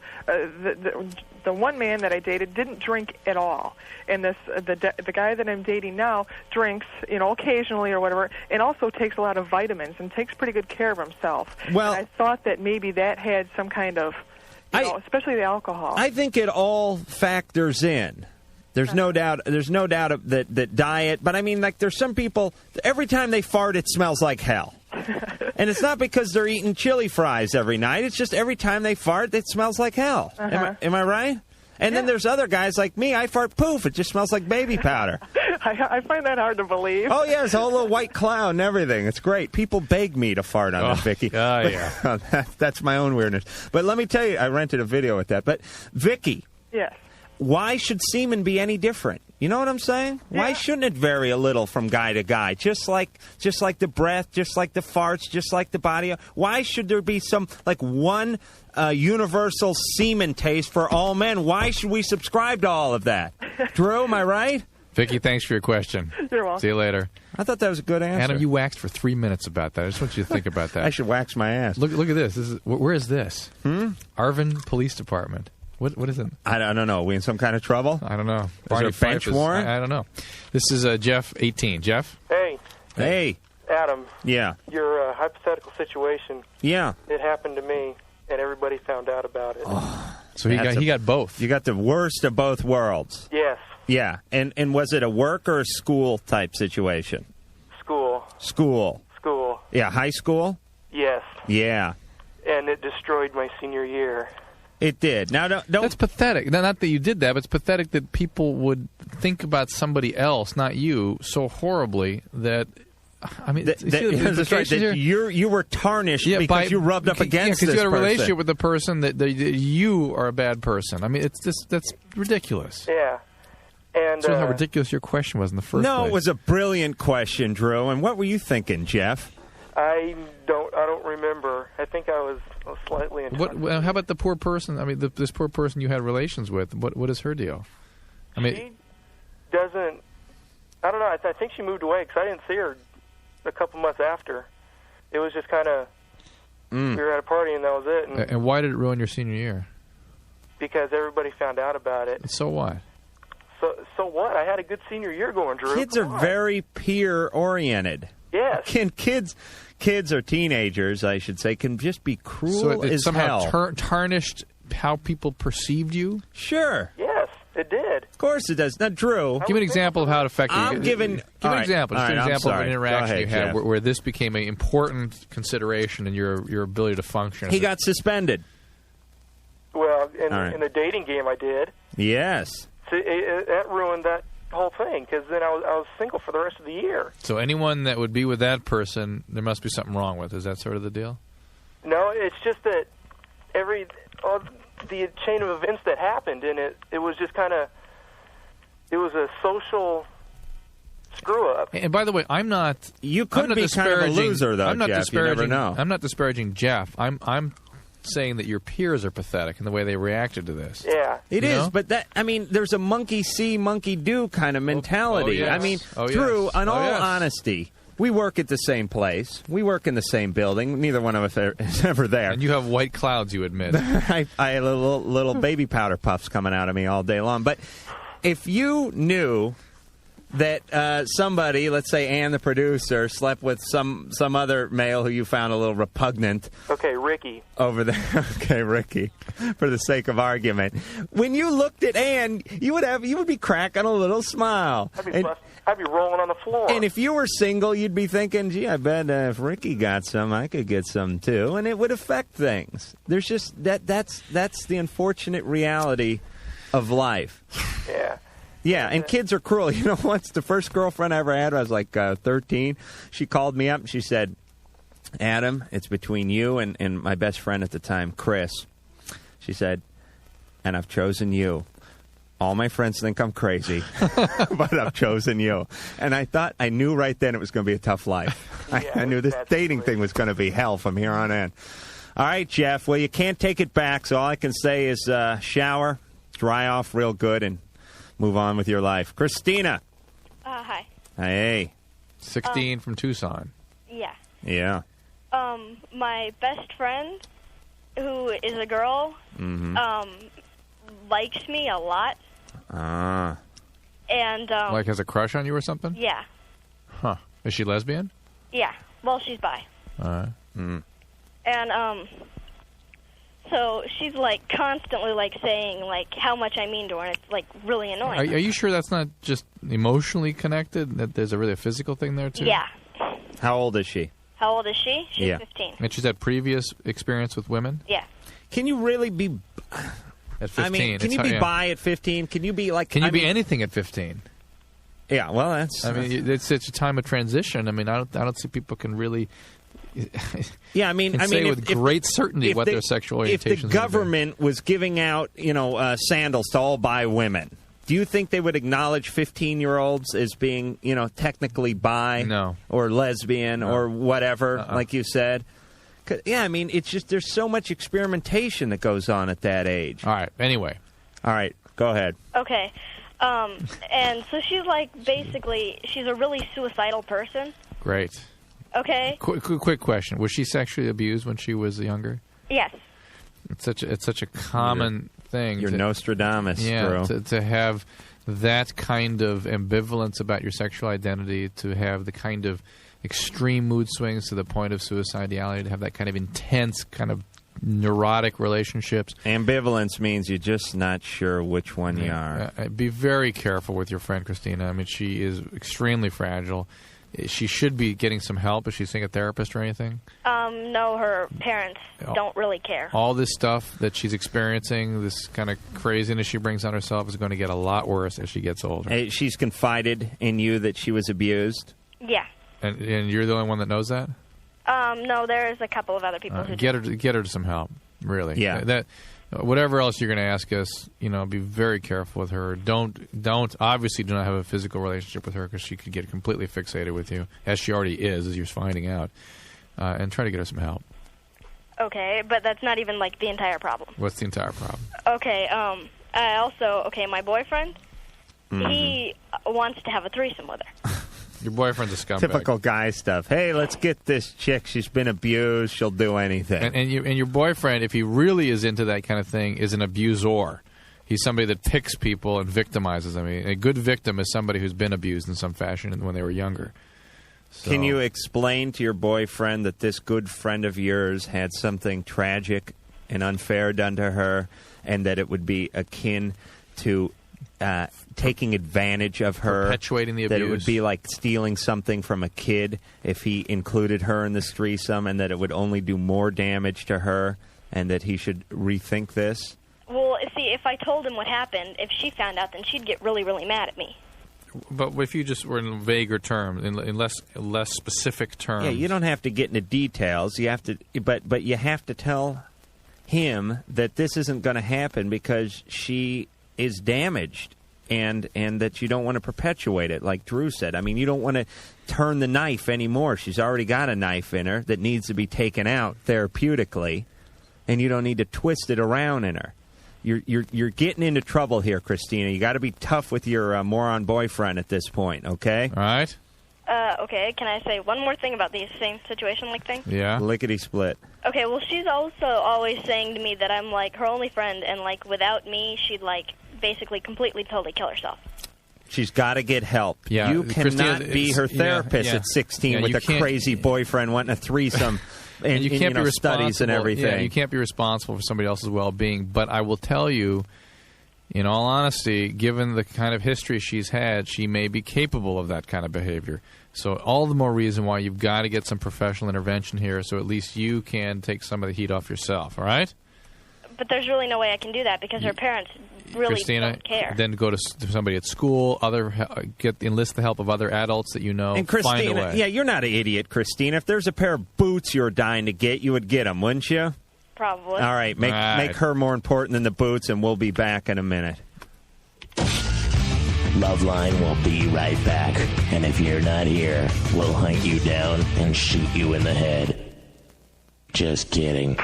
E: one man that I dated didn't drink at all, and the guy that I'm dating now drinks, occasionally or whatever, and also takes a lot of vitamins and takes pretty good care of himself.
C: Well,
E: and I thought that maybe that had some kind of, especially the alcohol.
C: I think it all factors in. There's no doubt. There's no doubt that diet. But I mean, like, there's some people. Every time they fart, it smells like hell. And it's not because they're eating chili fries every night. It's just every time they fart, it smells like hell. Am I right? And then there's other guys like me. I fart, poof, it just smells like baby powder.
E: I find that hard to believe.
C: Oh, yeah, it's a whole little white cloud and everything. It's great. People beg me to fart on them, Vicky.
D: Yeah.
C: That's my own weirdness. But let me tell you, I rented a video with that. But, Vicky.
E: Yes.
C: Why should semen be any different? You know what I'm saying? Yeah. Why shouldn't it vary a little from guy to guy? Just like the breath, just like the farts, just like the body. Why should there be some, like, one universal semen taste for all men? Why should we subscribe to all of that? Drew, am I right?
D: Vicky, thanks for your question.
E: You're welcome.
D: See you later.
C: I thought that was a good answer.
D: Adam, you waxed for 3 minutes about that. I just want you to think about that.
C: I should wax my ass.
D: Look at this. Where is this? Arvin Police Department. What is it?
C: I don't know. Are we in some kind of trouble?
D: I don't know.
C: Is there a bench warrant?
D: I don't know. This is Jeff, 18. Jeff?
G: Hey.
C: Hey.
G: Adam.
C: Yeah.
G: Your hypothetical situation.
C: Yeah.
G: It happened to me, and everybody found out about it.
C: Oh,
D: so he got both.
C: You got the worst of both worlds.
G: Yes.
C: Yeah. And was it a work or a school type situation?
G: School.
C: School. Yeah. High school?
G: Yes.
C: Yeah.
G: And it destroyed my senior year.
C: It did. Now, don't.
D: That's pathetic. Not that you did that, but it's pathetic that people would think about somebody else, not you, so horribly that. I mean,
C: that's right. That you were tarnished because you rubbed up against this person.
D: Because you had a relationship with the person that you are a bad person. I mean, that's ridiculous.
G: Yeah. And
D: so how ridiculous your question was in the first place.
C: No, it was a brilliant question, Drew. And what were you thinking, Jeff?
G: I don't remember. I think I was slightly in.
D: How about the poor person? I mean, this poor person you had relations with. What is her deal? I mean,
G: she doesn't. I don't know. I think she moved away because I didn't see her a couple months after. It was just kind of we were at a party and that was it.
D: And why did it ruin your senior year?
G: because everybody found out about it.
D: So what?
G: So what? I had a good senior year going, Drew.
C: Kids are very peer-oriented.
G: Yes.
C: Kids or teenagers, I should say, can just be cruel
D: So it
C: as
D: somehow
C: hell.
D: tarnished how people perceived you?
C: Sure.
G: Yes, it did.
C: Of course it does. Now, Drew,
D: give me an example of how it affected you.
C: I'm giving...
D: Give an example. Just an example of an interaction you had
C: Jeff.
D: where this became an important consideration in your ability to function.
C: He got suspended.
G: Well,
C: All right.
G: in the dating game, I did.
C: Yes.
G: See, that ruined that whole thing because then I was single for the rest of the year.
D: So anyone that would be with that person, there must be something wrong with. Is that sort of the deal?
G: No, it's just that the chain of events that happened, and it was just kind of, it was a social screw up.
D: And by the way, I'm not.
C: You could be kind of a loser, though,
D: I'm not
C: Jeff. You
D: disparaging.
C: never know.
D: I'm not disparaging Jeff. I'm saying that your peers are pathetic in the way they reacted to this.
G: Yeah,
C: it
D: You
C: is.
D: know?
C: But that, I mean, there's a monkey see, monkey do kind of mentality.
D: yes.
C: I mean,
D: Oh,
C: Drew,
D: yes.
C: in
D: Oh,
C: all
D: yes.
C: honesty, we work at the same place. We work in the same building. Neither one of us is ever there.
D: And you have white clouds, you admit.
C: I have little baby powder puffs coming out of me all day long. But if you knew that somebody, let's say Ann the producer, slept with some other male who you found a little repugnant.
G: Okay, Riki.
C: Over there. Okay, Riki, for the sake of argument. When you looked at Ann, you would be cracking a little smile.
G: I'd be rolling on the floor.
C: And if you were single, you'd be thinking, gee, I bet if Riki got some, I could get some too. And it would affect things. There's just that's the unfortunate reality of life.
G: Yeah.
C: Yeah, and kids are cruel. You know, once the first girlfriend I ever had, I was like 13. She called me up and she said, Adam, it's between you and my best friend at the time, Chris. She said, and I've chosen you. All my friends think I'm crazy, but I've chosen you. And I knew right then it was going to be a tough life. I knew this dating thing was going to be hell from here on in. All right, Jeff. Well, you can't take it back, so all I can say is shower, dry off real good, and move on with your life. Christina.
H: Hi.
C: Hey.
D: 16 from Tucson.
H: Yeah.
C: Yeah.
H: My best friend, who is a girl, likes me a lot.
C: Ah.
H: And
D: Like has a crush on you or something?
H: yeah,
D: Huh. Is she lesbian?
H: yeah. Well, she's bi.
D: All right.
H: And so she's like constantly like saying like how much I mean to her, and it's like really annoying.
D: Are you sure that's not just emotionally connected? That there's a really physical thing there too?
H: Yeah.
C: How old is she?
H: How old is she? She's
C: Yeah.
H: 15.
D: And she's had previous experience with women?
H: Yeah.
C: Can you really be...
D: At 15.
C: I mean, can you be bi at 15? Can you be like...
D: Can you be anything at 15?
C: Yeah, well, that's...
D: I mean, it's such a time of transition. I mean, I don't see people can really...
C: Yeah, I mean,
D: can say with great certainty what their sexual orientation is.
C: If the government was giving out, sandals to all bi women, do you think they would acknowledge 15-year-olds as being, technically bi?
D: No.
C: Or lesbian or whatever, like you said? Yeah, I mean, it's just there's so much experimentation that goes on at that age.
D: All right, anyway.
C: All right, go ahead.
H: Okay. And so she's like basically she's a really suicidal person.
D: Great.
H: Okay.
D: Quick question: was she sexually abused when she was younger?
H: Yes.
D: It's such a common thing.
C: You're Nostradamus,
D: yeah,
C: bro.
D: to have that kind of ambivalence about your sexual identity, to have the kind of extreme mood swings to the point of suicidality, to have that kind of intense, kind of neurotic relationships.
C: Ambivalence means you're just not sure which one you are.
D: Be very careful with your friend Christina. I mean, she is extremely fragile. She should be getting some help. Is she seeing a therapist or anything?
H: No, her parents don't really care.
D: All this stuff that she's experiencing, this kind of craziness she brings on herself, is going to get a lot worse as she gets older.
C: Hey, she's confided in you that she was abused?
H: Yeah.
D: And you're the only one that knows that?
H: No, there's a couple of other people who
D: get her to some help, really.
C: Yeah.
D: That whatever else you're going to ask us, be very careful with her. Don't obviously do not have a physical relationship with her, because she could get completely fixated with you, as she already is, as you're finding out. And try to get her some help.
H: Okay, but that's not even like the entire problem.
D: What's the entire problem?
H: Okay, my boyfriend, he wants to have a threesome with her.
D: Your boyfriend's a scumbag.
C: Typical guy stuff. Hey, let's get this chick. She's been abused. She'll do anything.
D: And your boyfriend, if he really is into that kind of thing, is an abuser. He's somebody that picks people and victimizes them. A good victim is somebody who's been abused in some fashion when they were younger. So,
C: can you explain to your boyfriend that this good friend of yours had something tragic and unfair done to her, and that it would be akin to taking advantage of her,
D: perpetuating the abuse?
C: That it would be like stealing something from a kid if he included her in this threesome, and that it would only do more damage to her, and that he should rethink this?
H: Well, see, if I told him what happened, if she found out, then she'd get really, really mad at me.
D: But if you just were in vaguer terms, in less specific terms.
C: Yeah, you don't have to get into details. You have to, but you have to tell him that this isn't going to happen because she is damaged, and that you don't want to perpetuate it, like Drew said. I mean, you don't want to turn the knife anymore. She's already got a knife in her that needs to be taken out therapeutically, and you don't need to twist it around in her. You're getting into trouble here, Christina. You got to be tough with your moron boyfriend at this point, okay?
D: All right.
H: Okay, can I say one more thing about the same situation thing?
C: Yeah. Lickety split.
H: Okay, well, she's also always saying to me that I'm, like, her only friend, and, like, without me, she'd, like, basically completely, totally kill herself.
C: She's got to get help.
D: Yeah,
C: you cannot be her therapist at 16 with a crazy boyfriend wanting a threesome. And
D: you can't be responsible,
C: studies and everything.
D: Yeah, you can't be responsible for somebody else's well-being. But I will tell you, in all honesty, given the kind of history she's had, she may be capable of that kind of behavior. So all the more reason why you've got to get some professional intervention here, so at least you can take some of the heat off yourself. All right?
H: But there's really no way I can do that because her parents really
D: Christina,
H: don't care.
D: Then go to somebody at school, enlist the help of other adults that you know.
C: And Christina,
D: find a way.
C: yeah, you're not an idiot, Christina. If there's a pair of boots you were dying to get, you would get them, wouldn't you?
H: Probably.
C: All right, make her more important than the boots, and we'll be back in a minute.
M: LoveLine will be right back. And if you're not here, we'll hunt you down and shoot you in the head. Just kidding.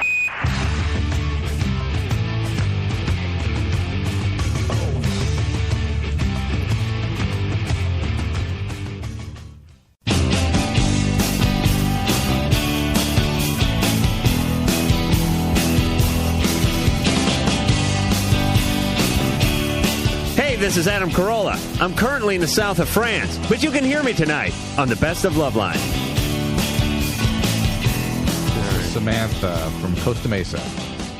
C: This is Adam Carolla. I'm currently in the south of France, but you can hear me tonight on the Best of LoveLine.
D: Samantha from Costa Mesa.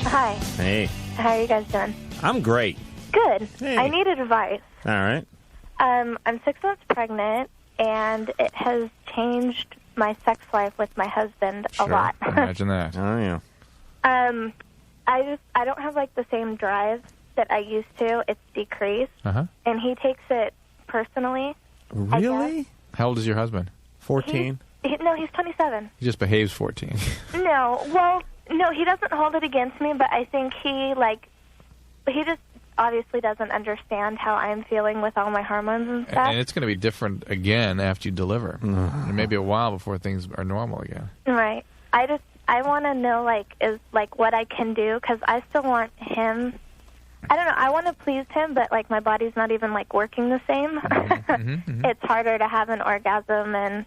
J: Hi.
C: Hey.
J: How are you guys doing?
C: I'm great.
J: Good.
C: Hey.
J: I needed advice.
C: All right.
J: I'm 6 months pregnant, and it has changed my sex life with my husband a lot.
D: Imagine that.
C: Oh, yeah.
J: I don't have, like, the same drive that I used to. It's decreased.
D: Uh-huh.
J: And he takes it personally.
C: Really?
D: How old is your husband?
C: 14.
J: No, he's 27.
D: He just behaves 14.
J: No, he doesn't hold it against me, but I think he just obviously doesn't understand how I'm feeling with all my hormones and stuff.
D: And it's going to be different again after you deliver. It may be a while before things are normal again.
J: Right. I want to know, what I can do, because I still want him. I don't know. I want to please him, but, my body's not even, working the same. It's harder to have an orgasm, and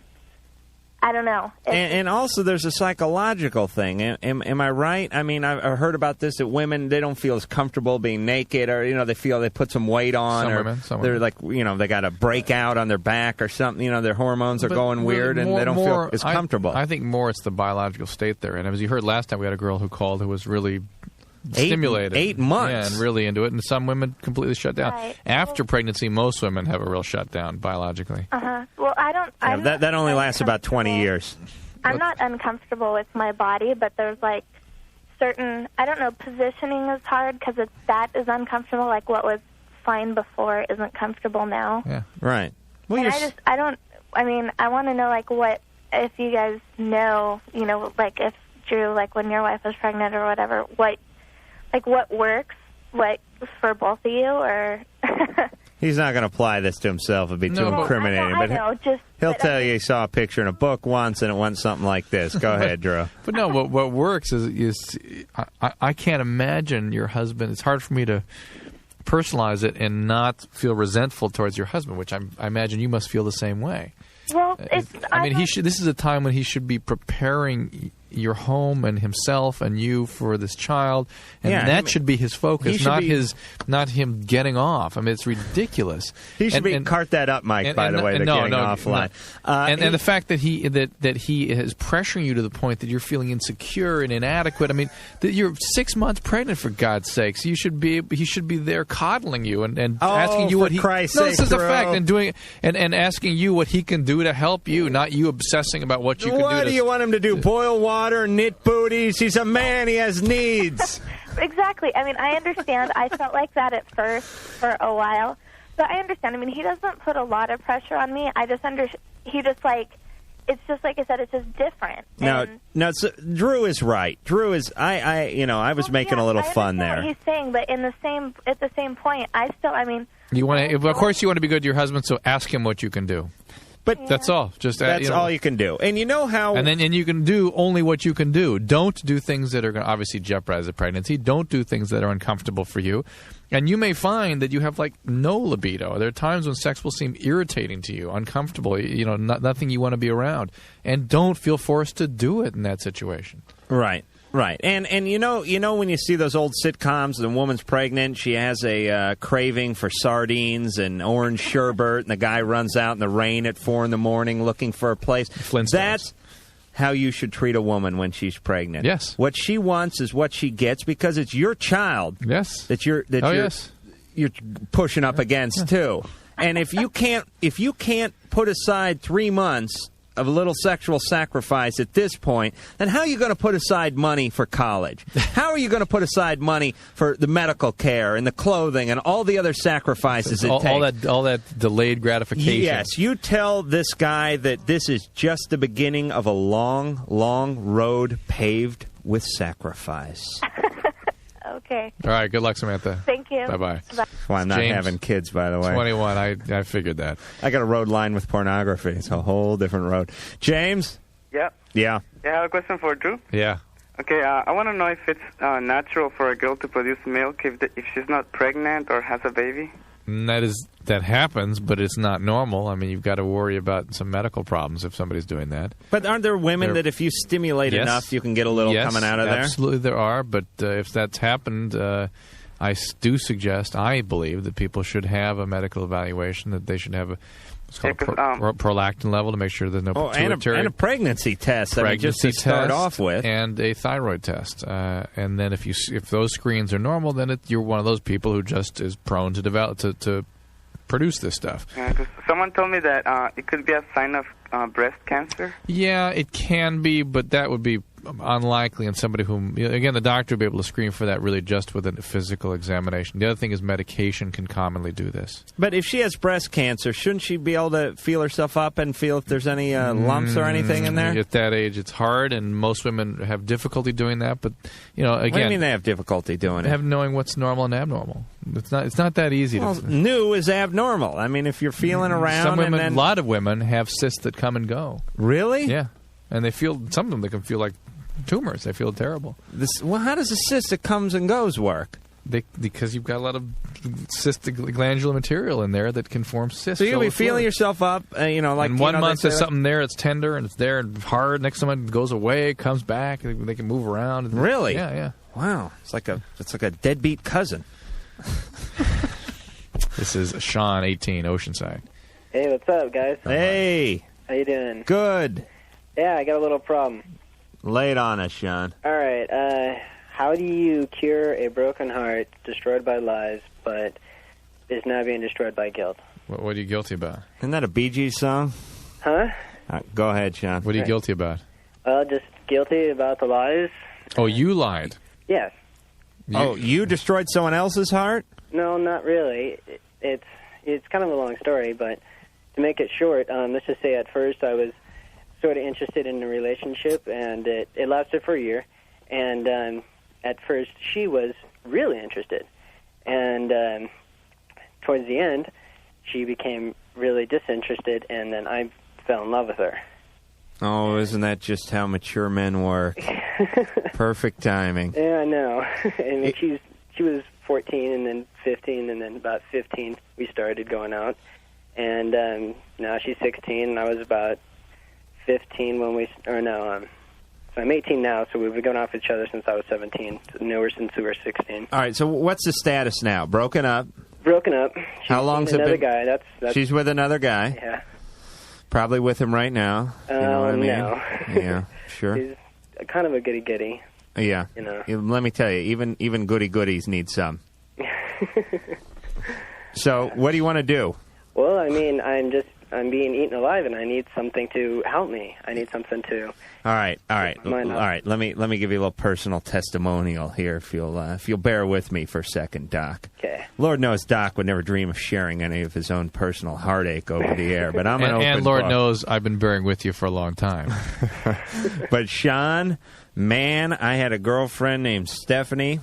J: I don't know.
C: And also there's a psychological thing. Am I right? I mean, I've heard about this, that women, they don't feel as comfortable being naked, or, they feel they put some weight on.
D: Some
C: they're
D: women.
C: they got a breakout on their back or something. Their hormones are going weird, and they don't feel as comfortable.
D: I think more it's the biological state there. And as you heard last time, we had a girl who called who was really stimulated.
C: 8 months.
D: Yeah, and really into it. And some women completely shut down.
J: Right.
D: After pregnancy, most women have a real shutdown biologically.
J: Well, I don't...
C: that only lasts about 20 years.
J: I'm not uncomfortable with my body, but there's, certain... I don't know, positioning is hard because that is uncomfortable. What was fine before isn't comfortable now.
D: Yeah.
C: Right. Well,
J: and I want to know, what... If you guys know, if Drew, when your wife was pregnant or whatever, what works, for both of you, or...
C: He's not going to apply this to himself. It'd be too incriminating.
J: I know,
C: he'll tell you he saw a picture in a book once and it went something like this. Go ahead, Drew.
D: But no, what works is I can't imagine your husband. It's hard for me to personalize it and not feel resentful towards your husband, which I imagine you must feel the same way.
J: Well, it's.
D: I mean, he should. This is a time when he should be preparing your home and himself and you for this child, and that should be his focus, not him getting off. I mean, it's ridiculous.
C: He should cart that up, Mike. By the way, getting offline.
D: And the fact that he is pressuring you to the point that you're feeling insecure and inadequate. I mean, that you're 6 months pregnant, for God's sakes. He should be there coddling you and asking you what he.
C: Christ's
D: no,
C: sake,
D: this is a
C: Drew.
D: fact, and doing and asking you what he can do to help you, not you obsessing about what you can do.
C: What do you want him to do? Boil water, knit booties? He's a man. He has needs.
J: Exactly. I mean, I understand. I felt like that at first for a while, but I understand. I mean, he doesn't put a lot of pressure on me. I just he just like. It's just like I said. It's just different.
C: No. So Drew is right. Drew is. I was making a little fun there.
J: What he's saying, but at the same point, I still. I mean,
D: you want to. Of course, you want to be good to your husband. So ask him what you can do.
C: But
D: that's all. Just
C: that's all you can do. And you know how.
D: And you can do only what you can do. Don't do things that are going to obviously jeopardize the pregnancy. Don't do things that are uncomfortable for you. And you may find that you have like no libido. There are times when sex will seem irritating to you, uncomfortable. Nothing you want to be around. And don't feel forced to do it in that situation.
C: Right. Right, and you know when you see those old sitcoms, the woman's pregnant, she has a craving for sardines and orange sherbet, and the guy runs out in the rain at 4 a.m. looking for a place.
D: Flintstones.
C: That's how you should treat a woman when she's pregnant.
D: Yes.
C: What she wants is what she gets because it's your child.
D: Yes.
C: That you're pushing up against too. And if you can't put aside 3 months of a little sexual sacrifice at this point, then how are you going to put aside money for college? How are you going to put aside money for the medical care and the clothing and all the other sacrifices it takes?
D: All that delayed gratification.
C: Yes, you tell this guy that this is just the beginning of a long, long road paved with sacrifice.
J: Okay.
D: All right, good luck, Samantha.
J: Thank you.
D: Bye-bye.
C: Well, I'm not
D: James,
C: having kids, by the way.
D: 21, I figured that.
C: I got a road line with pornography. It's a whole different road. James?
K: Yeah.
C: Yeah.
K: I have a question for Drew.
D: Yeah.
K: Okay, I want to know if it's natural for a girl to produce milk if she's not pregnant or has a baby.
D: That happens, but it's not normal. I mean, you've got to worry about some medical problems if somebody's doing that.
C: But aren't there women that if you stimulate enough, you can get a little coming out of there?
D: Absolutely there are, but if that's happened, I do suggest, I believe, that people should have a medical evaluation, that they should have what's called prolactin level to make sure there's no pituitary.
C: And a pregnancy test. Just to start off with.
D: And a thyroid test. And then if those screens are normal, then you're one of those people who just is prone to develop to produce this stuff.
K: Yeah, 'cause someone told me that it could be a sign of breast cancer.
D: Yeah, it can be, but that would be unlikely in somebody whom, again, the doctor will be able to screen for that really just with a physical examination. The other thing is medication can commonly do this.
C: But if she has breast cancer, shouldn't she be able to feel herself up and feel if there's any lumps or anything in there?
D: At that age, it's hard, and most women have difficulty doing that. But again,
C: what do you mean they have difficulty doing it?
D: Have knowing what's normal and abnormal. It's not that easy.
C: Well, new is abnormal. I mean, if you're feeling around,
D: some women, a lot of women have cysts that come and go.
C: Really?
D: Yeah, and they feel some of them. They can feel like tumors. They feel terrible.
C: Well, how does a cyst that comes and goes work?
D: Because you've got a lot of cystic glandular material in there that can form cysts.
C: So you'll be feeling yourself up, like
D: in 1 month there's something there, it's tender and it's there and hard. Next time it goes away, it comes back. They can move around.
C: Really?
D: Yeah.
C: Wow, it's like a deadbeat cousin.
D: This is Sean, 18, Oceanside.
L: Hey, what's up, guys?
C: Hey.
L: How you doing?
C: Good.
L: Yeah, I got a little problem.
C: Lay it on us, Sean.
L: All right. How do you cure a broken heart destroyed by lies, but is now being destroyed by guilt?
D: What are you guilty about?
C: Isn't that a Bee Gees song?
L: Huh?
C: Go ahead, Sean.
D: What are you guilty about?
L: Well, just guilty about the lies.
D: Oh, you lied?
L: Yes.
C: You destroyed someone else's heart?
L: No, not really. It's kind of a long story, but to make it short, let's just say at first I was sort of interested in a relationship, and it lasted for a year. And at first she was really interested. And towards the end, she became really disinterested, and then I fell in love with her.
C: Oh, isn't that just how mature men work? Perfect timing.
L: Yeah, I know. I mean, she was 14 and then 15, and then about 15 we started going out. And now she's 16, and I was about 15 when we, or no, so I'm 18 now, so we've been going off each other since I was 17. So knew her since we were 16.
C: All right, so what's the status now? Broken up?
L: Broken up.
C: How long's it been?
L: Another guy. That's
C: She's with another guy?
L: Yeah.
C: Probably with him right now. You know what I mean?
L: No.
C: Yeah, sure.
L: He's kind of a goody-goody.
C: Yeah.
L: You know.
C: Let me tell you, even goody-goodies need some. So, what do you want to do?
L: Well, I mean, I'm being eaten alive, and I need something to help me. I need something to...
C: All right.
L: Mine up.
C: All right. Let me give you a little personal testimonial here, if you'll bear with me for a second, Doc.
L: Okay.
C: Lord knows Doc would never dream of sharing any of his own personal heartache over the air, but I'm an open
D: And Lord
C: book.
D: knows I've been bearing with you for a long time.
C: But Sean, man, I had a girlfriend named Stephanie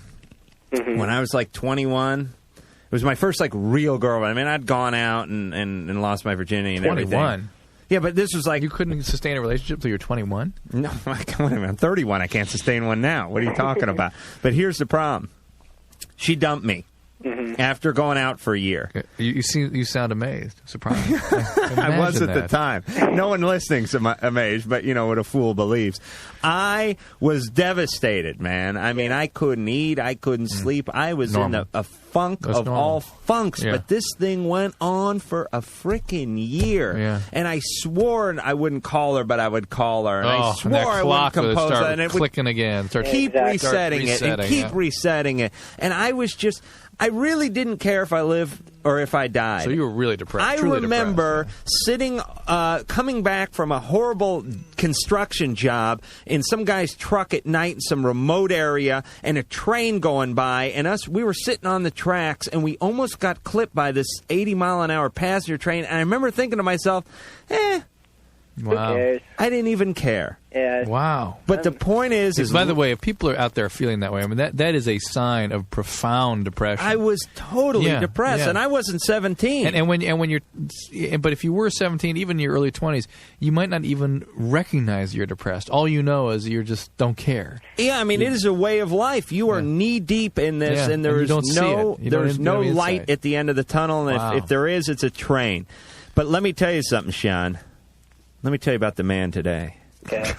C: when I was like 21. It was my first, like, real girlfriend. I mean, I'd gone out and lost my virginity and
D: 21?
C: everything. Yeah, but this was like...
D: You couldn't sustain a relationship till you're 21?
C: No, I'm 31. I can't sustain one now. What are you talking about? But here's the problem. She dumped me after going out for a year.
D: You sound amazed, surprised.
C: I was at the
D: that.
C: time. No one listening's amazed, but you know what a fool believes. I was devastated, man. I mean, I couldn't eat. I couldn't sleep. I was in a funk
D: That's
C: of
D: normal.
C: all funks.
D: Yeah.
C: But this thing went on for a freaking year.
D: Yeah.
C: And I swore I wouldn't call her, but I would call her. And I
D: and
C: swore
D: that
C: I
D: clock
C: wouldn't
D: would
C: compose
D: start
C: that. And it would
D: clicking again. Start
C: keep resetting it and keep
D: yeah.
C: resetting it. And I was just... I really didn't care if I lived or if I died.
D: So you were really depressed.
C: I
D: truly
C: remember
D: depressed,
C: sitting, coming back from a horrible construction job in some guy's truck at night in some remote area, and a train going by, and we were sitting on the tracks, and we almost got clipped by this 80-mile-an-hour passenger train. And I remember thinking to myself,
L: Who cares?
C: I didn't even care.
L: Yeah.
D: Wow.
C: But the point is
D: by the way, if people are out there feeling that way, I mean, that is a sign of profound depression.
C: I was totally depressed, and I wasn't 17.
D: And when you're, but if you were 17, even in your early 20s, you might not even recognize you're depressed. All you know is you just don't care.
C: Yeah, I mean, it is a way of life. You are knee deep in this, and there is no light at the end of the tunnel. And if there is, it's a train. But let me tell you something, Sean. Let me tell you about the man today.
L: Okay.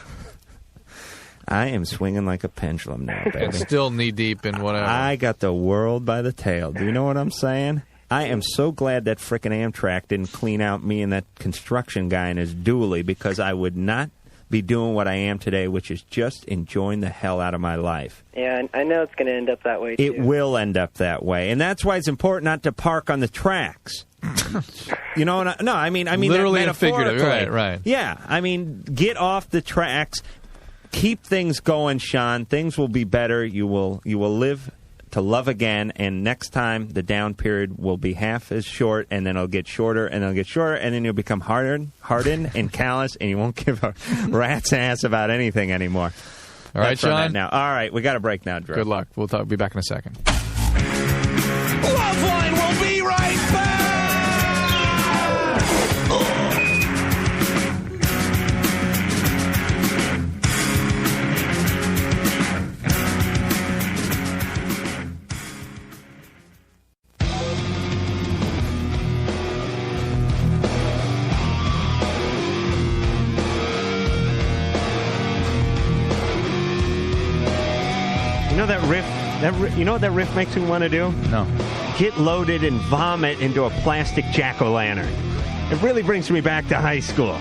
C: I am swinging like a pendulum now, baby.
D: And still knee deep in whatever.
C: I got the world by the tail. Do you know what I'm saying? I am so glad that frickin' Amtrak didn't clean out me and that construction guy in his dually, because I would not be doing what I am today, which is just enjoying the hell out of my life.
L: Yeah, I know it's going to end up that way, too.
C: It will end up that way. And that's why it's important not to park on the tracks. You know, I mean
D: literally
C: that
D: and figuratively. Right.
C: Yeah, I mean, get off the tracks, keep things going, Sean. Things will be better. You will live to love again, and next time the down period will be half as short, and then it'll get shorter, and it'll get shorter, and then you'll become hardened and callous, and you won't give a rat's ass about anything anymore.
D: All right, Sean.
C: Now, all right, we got a break now, Drew.
D: Good luck. We'll be back in a second.
A: LoveLine will be right back.
C: You know that riff? You know what that riff makes me want to do?
D: No.
C: Get loaded and vomit into a plastic jack-o'-lantern. It really brings me back to high school.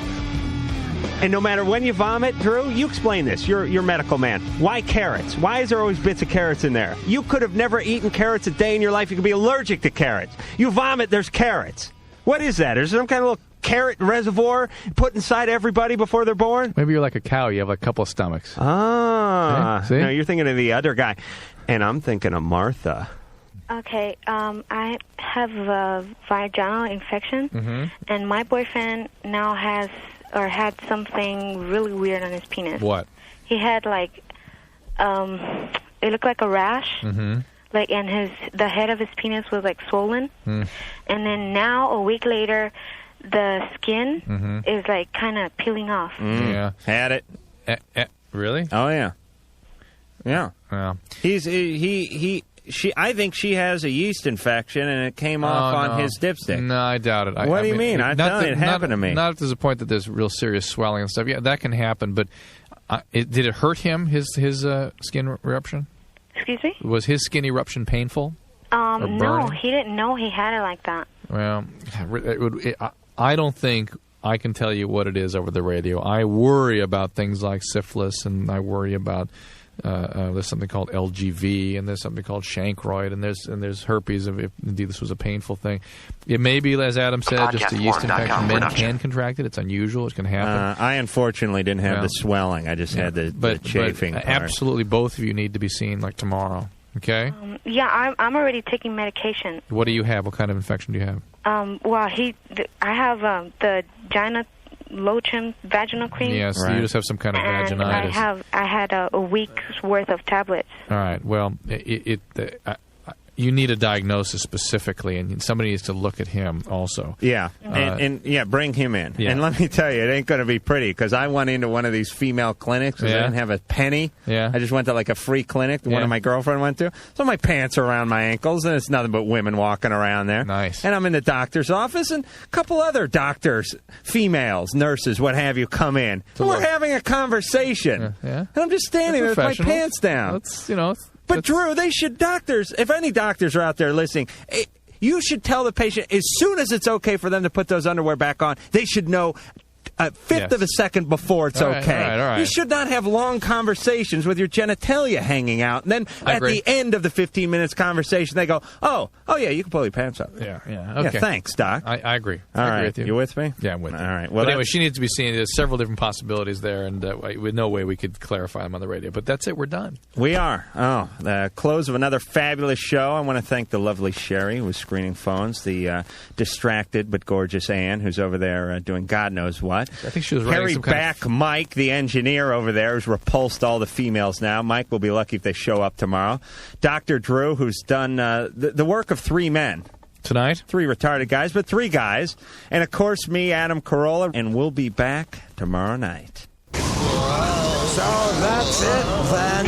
C: And no matter when you vomit, Drew, you explain this. You're medical man. Why carrots? Why is there always bits of carrots in there? You could have never eaten carrots a day in your life. You could be allergic to carrots. You vomit, there's carrots. What is that? Is there some kind of little carrot reservoir put inside everybody before they're born?
D: Maybe you're like a cow. You have a couple of stomachs.
C: Ah.
D: See?
C: No, you're thinking of the other guy. And I'm thinking of Martha.
B: Okay, I have a vaginal infection, and my boyfriend now has or had something really weird on his penis.
D: What?
B: He had like, it looked like a rash, like, and the head of his penis was like swollen, and then now a week later, the skin is like kind of peeling off.
D: Yeah,
C: had it.
D: Really?
C: Oh yeah. Yeah.
D: Well,
C: he I think she has a yeast infection, and it came off on his dipstick.
D: No, I doubt it.
C: What do you mean? I'm telling you, it happened to me.
D: Not if there's a point that there's real serious swelling and stuff. Yeah, that can happen. But did it hurt him? His skin eruption?
B: Excuse me?
D: Was his skin eruption painful?
B: No, he didn't know he had it like that.
D: Well, I don't think I can tell you what it is over the radio. I worry about things like syphilis, and I worry about there's something called LGV, and there's something called chancroid, and there's herpes. If indeed this was a painful thing, it may be, as Adam said, just a yeast infection. Men can contract it. It's unusual. It can happen.
C: I unfortunately didn't have the swelling. I just had the chafing.
D: But absolutely, both of you need to be seen like tomorrow. Okay.
B: Yeah, I'm already taking medication.
D: What do you have? What kind of infection do you have?
B: I have the Gynolotrim vaginal cream.
D: Yes, you just have some kind of vaginitis.
B: I had a week's worth of tablets.
D: All right. Well, you need a diagnosis specifically, and somebody needs to look at him also.
C: Yeah, and bring him in.
D: Yeah.
C: And let me tell you, it ain't going to be pretty, because I went into one of these female clinics because I didn't have a penny.
D: Yeah.
C: I just went to like a free clinic that one of my girlfriend went to. So my pants are around my ankles, and it's nothing but women walking around there.
D: Nice.
C: And I'm in the doctor's office, and a couple other doctors, females, nurses, what have you, come in. And we're having a conversation.
D: Yeah.
C: And I'm just standing there with my pants down. But Drew, if any doctors are out there listening, you should tell the patient as soon as it's okay for them to put those underwear back on, they should know a fifth of a second before it's okay.
D: All right.
C: You should not have long conversations with your genitalia hanging out. And then at the end of the 15 minutes conversation, they go, oh yeah, you can pull your pants up.
D: Yeah. Okay.
C: Yeah, thanks, Doc.
D: I agree.
C: All
D: I
C: right.
D: agree with you.
C: You with me?
D: Yeah, I'm with you.
C: All right. Well,
D: but anyway, she needs to be seen. There's several different possibilities there, and with no way we could clarify them on the radio. But that's it. We're done.
C: We are. The close of another fabulous show. I want to thank the lovely Sherry, who was screening phones, the distracted but gorgeous Ann, who's over there doing God knows what.
D: I think she was writing
C: Harry Back, Mike, the engineer over there, who's repulsed all the females now. Mike will be lucky if they show up tomorrow. Dr. Drew, who's done the work of three men.
D: Tonight?
C: 3 retarded guys, but 3 guys. And, of course, me, Adam Carolla, and we'll be back tomorrow night.
N: So that's it, then.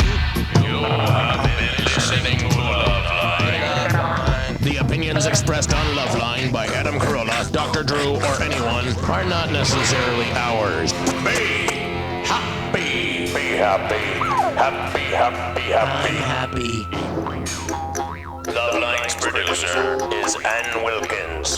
A: You have been listening to LoveLine. The opinions expressed on LoveLine by Adam Carolla, Dr. Drew, or anyone are not necessarily ours. Be happy. Be happy. Happy, happy, happy.
N: Happy.
A: LoveLine's producer is Ann Wilkins.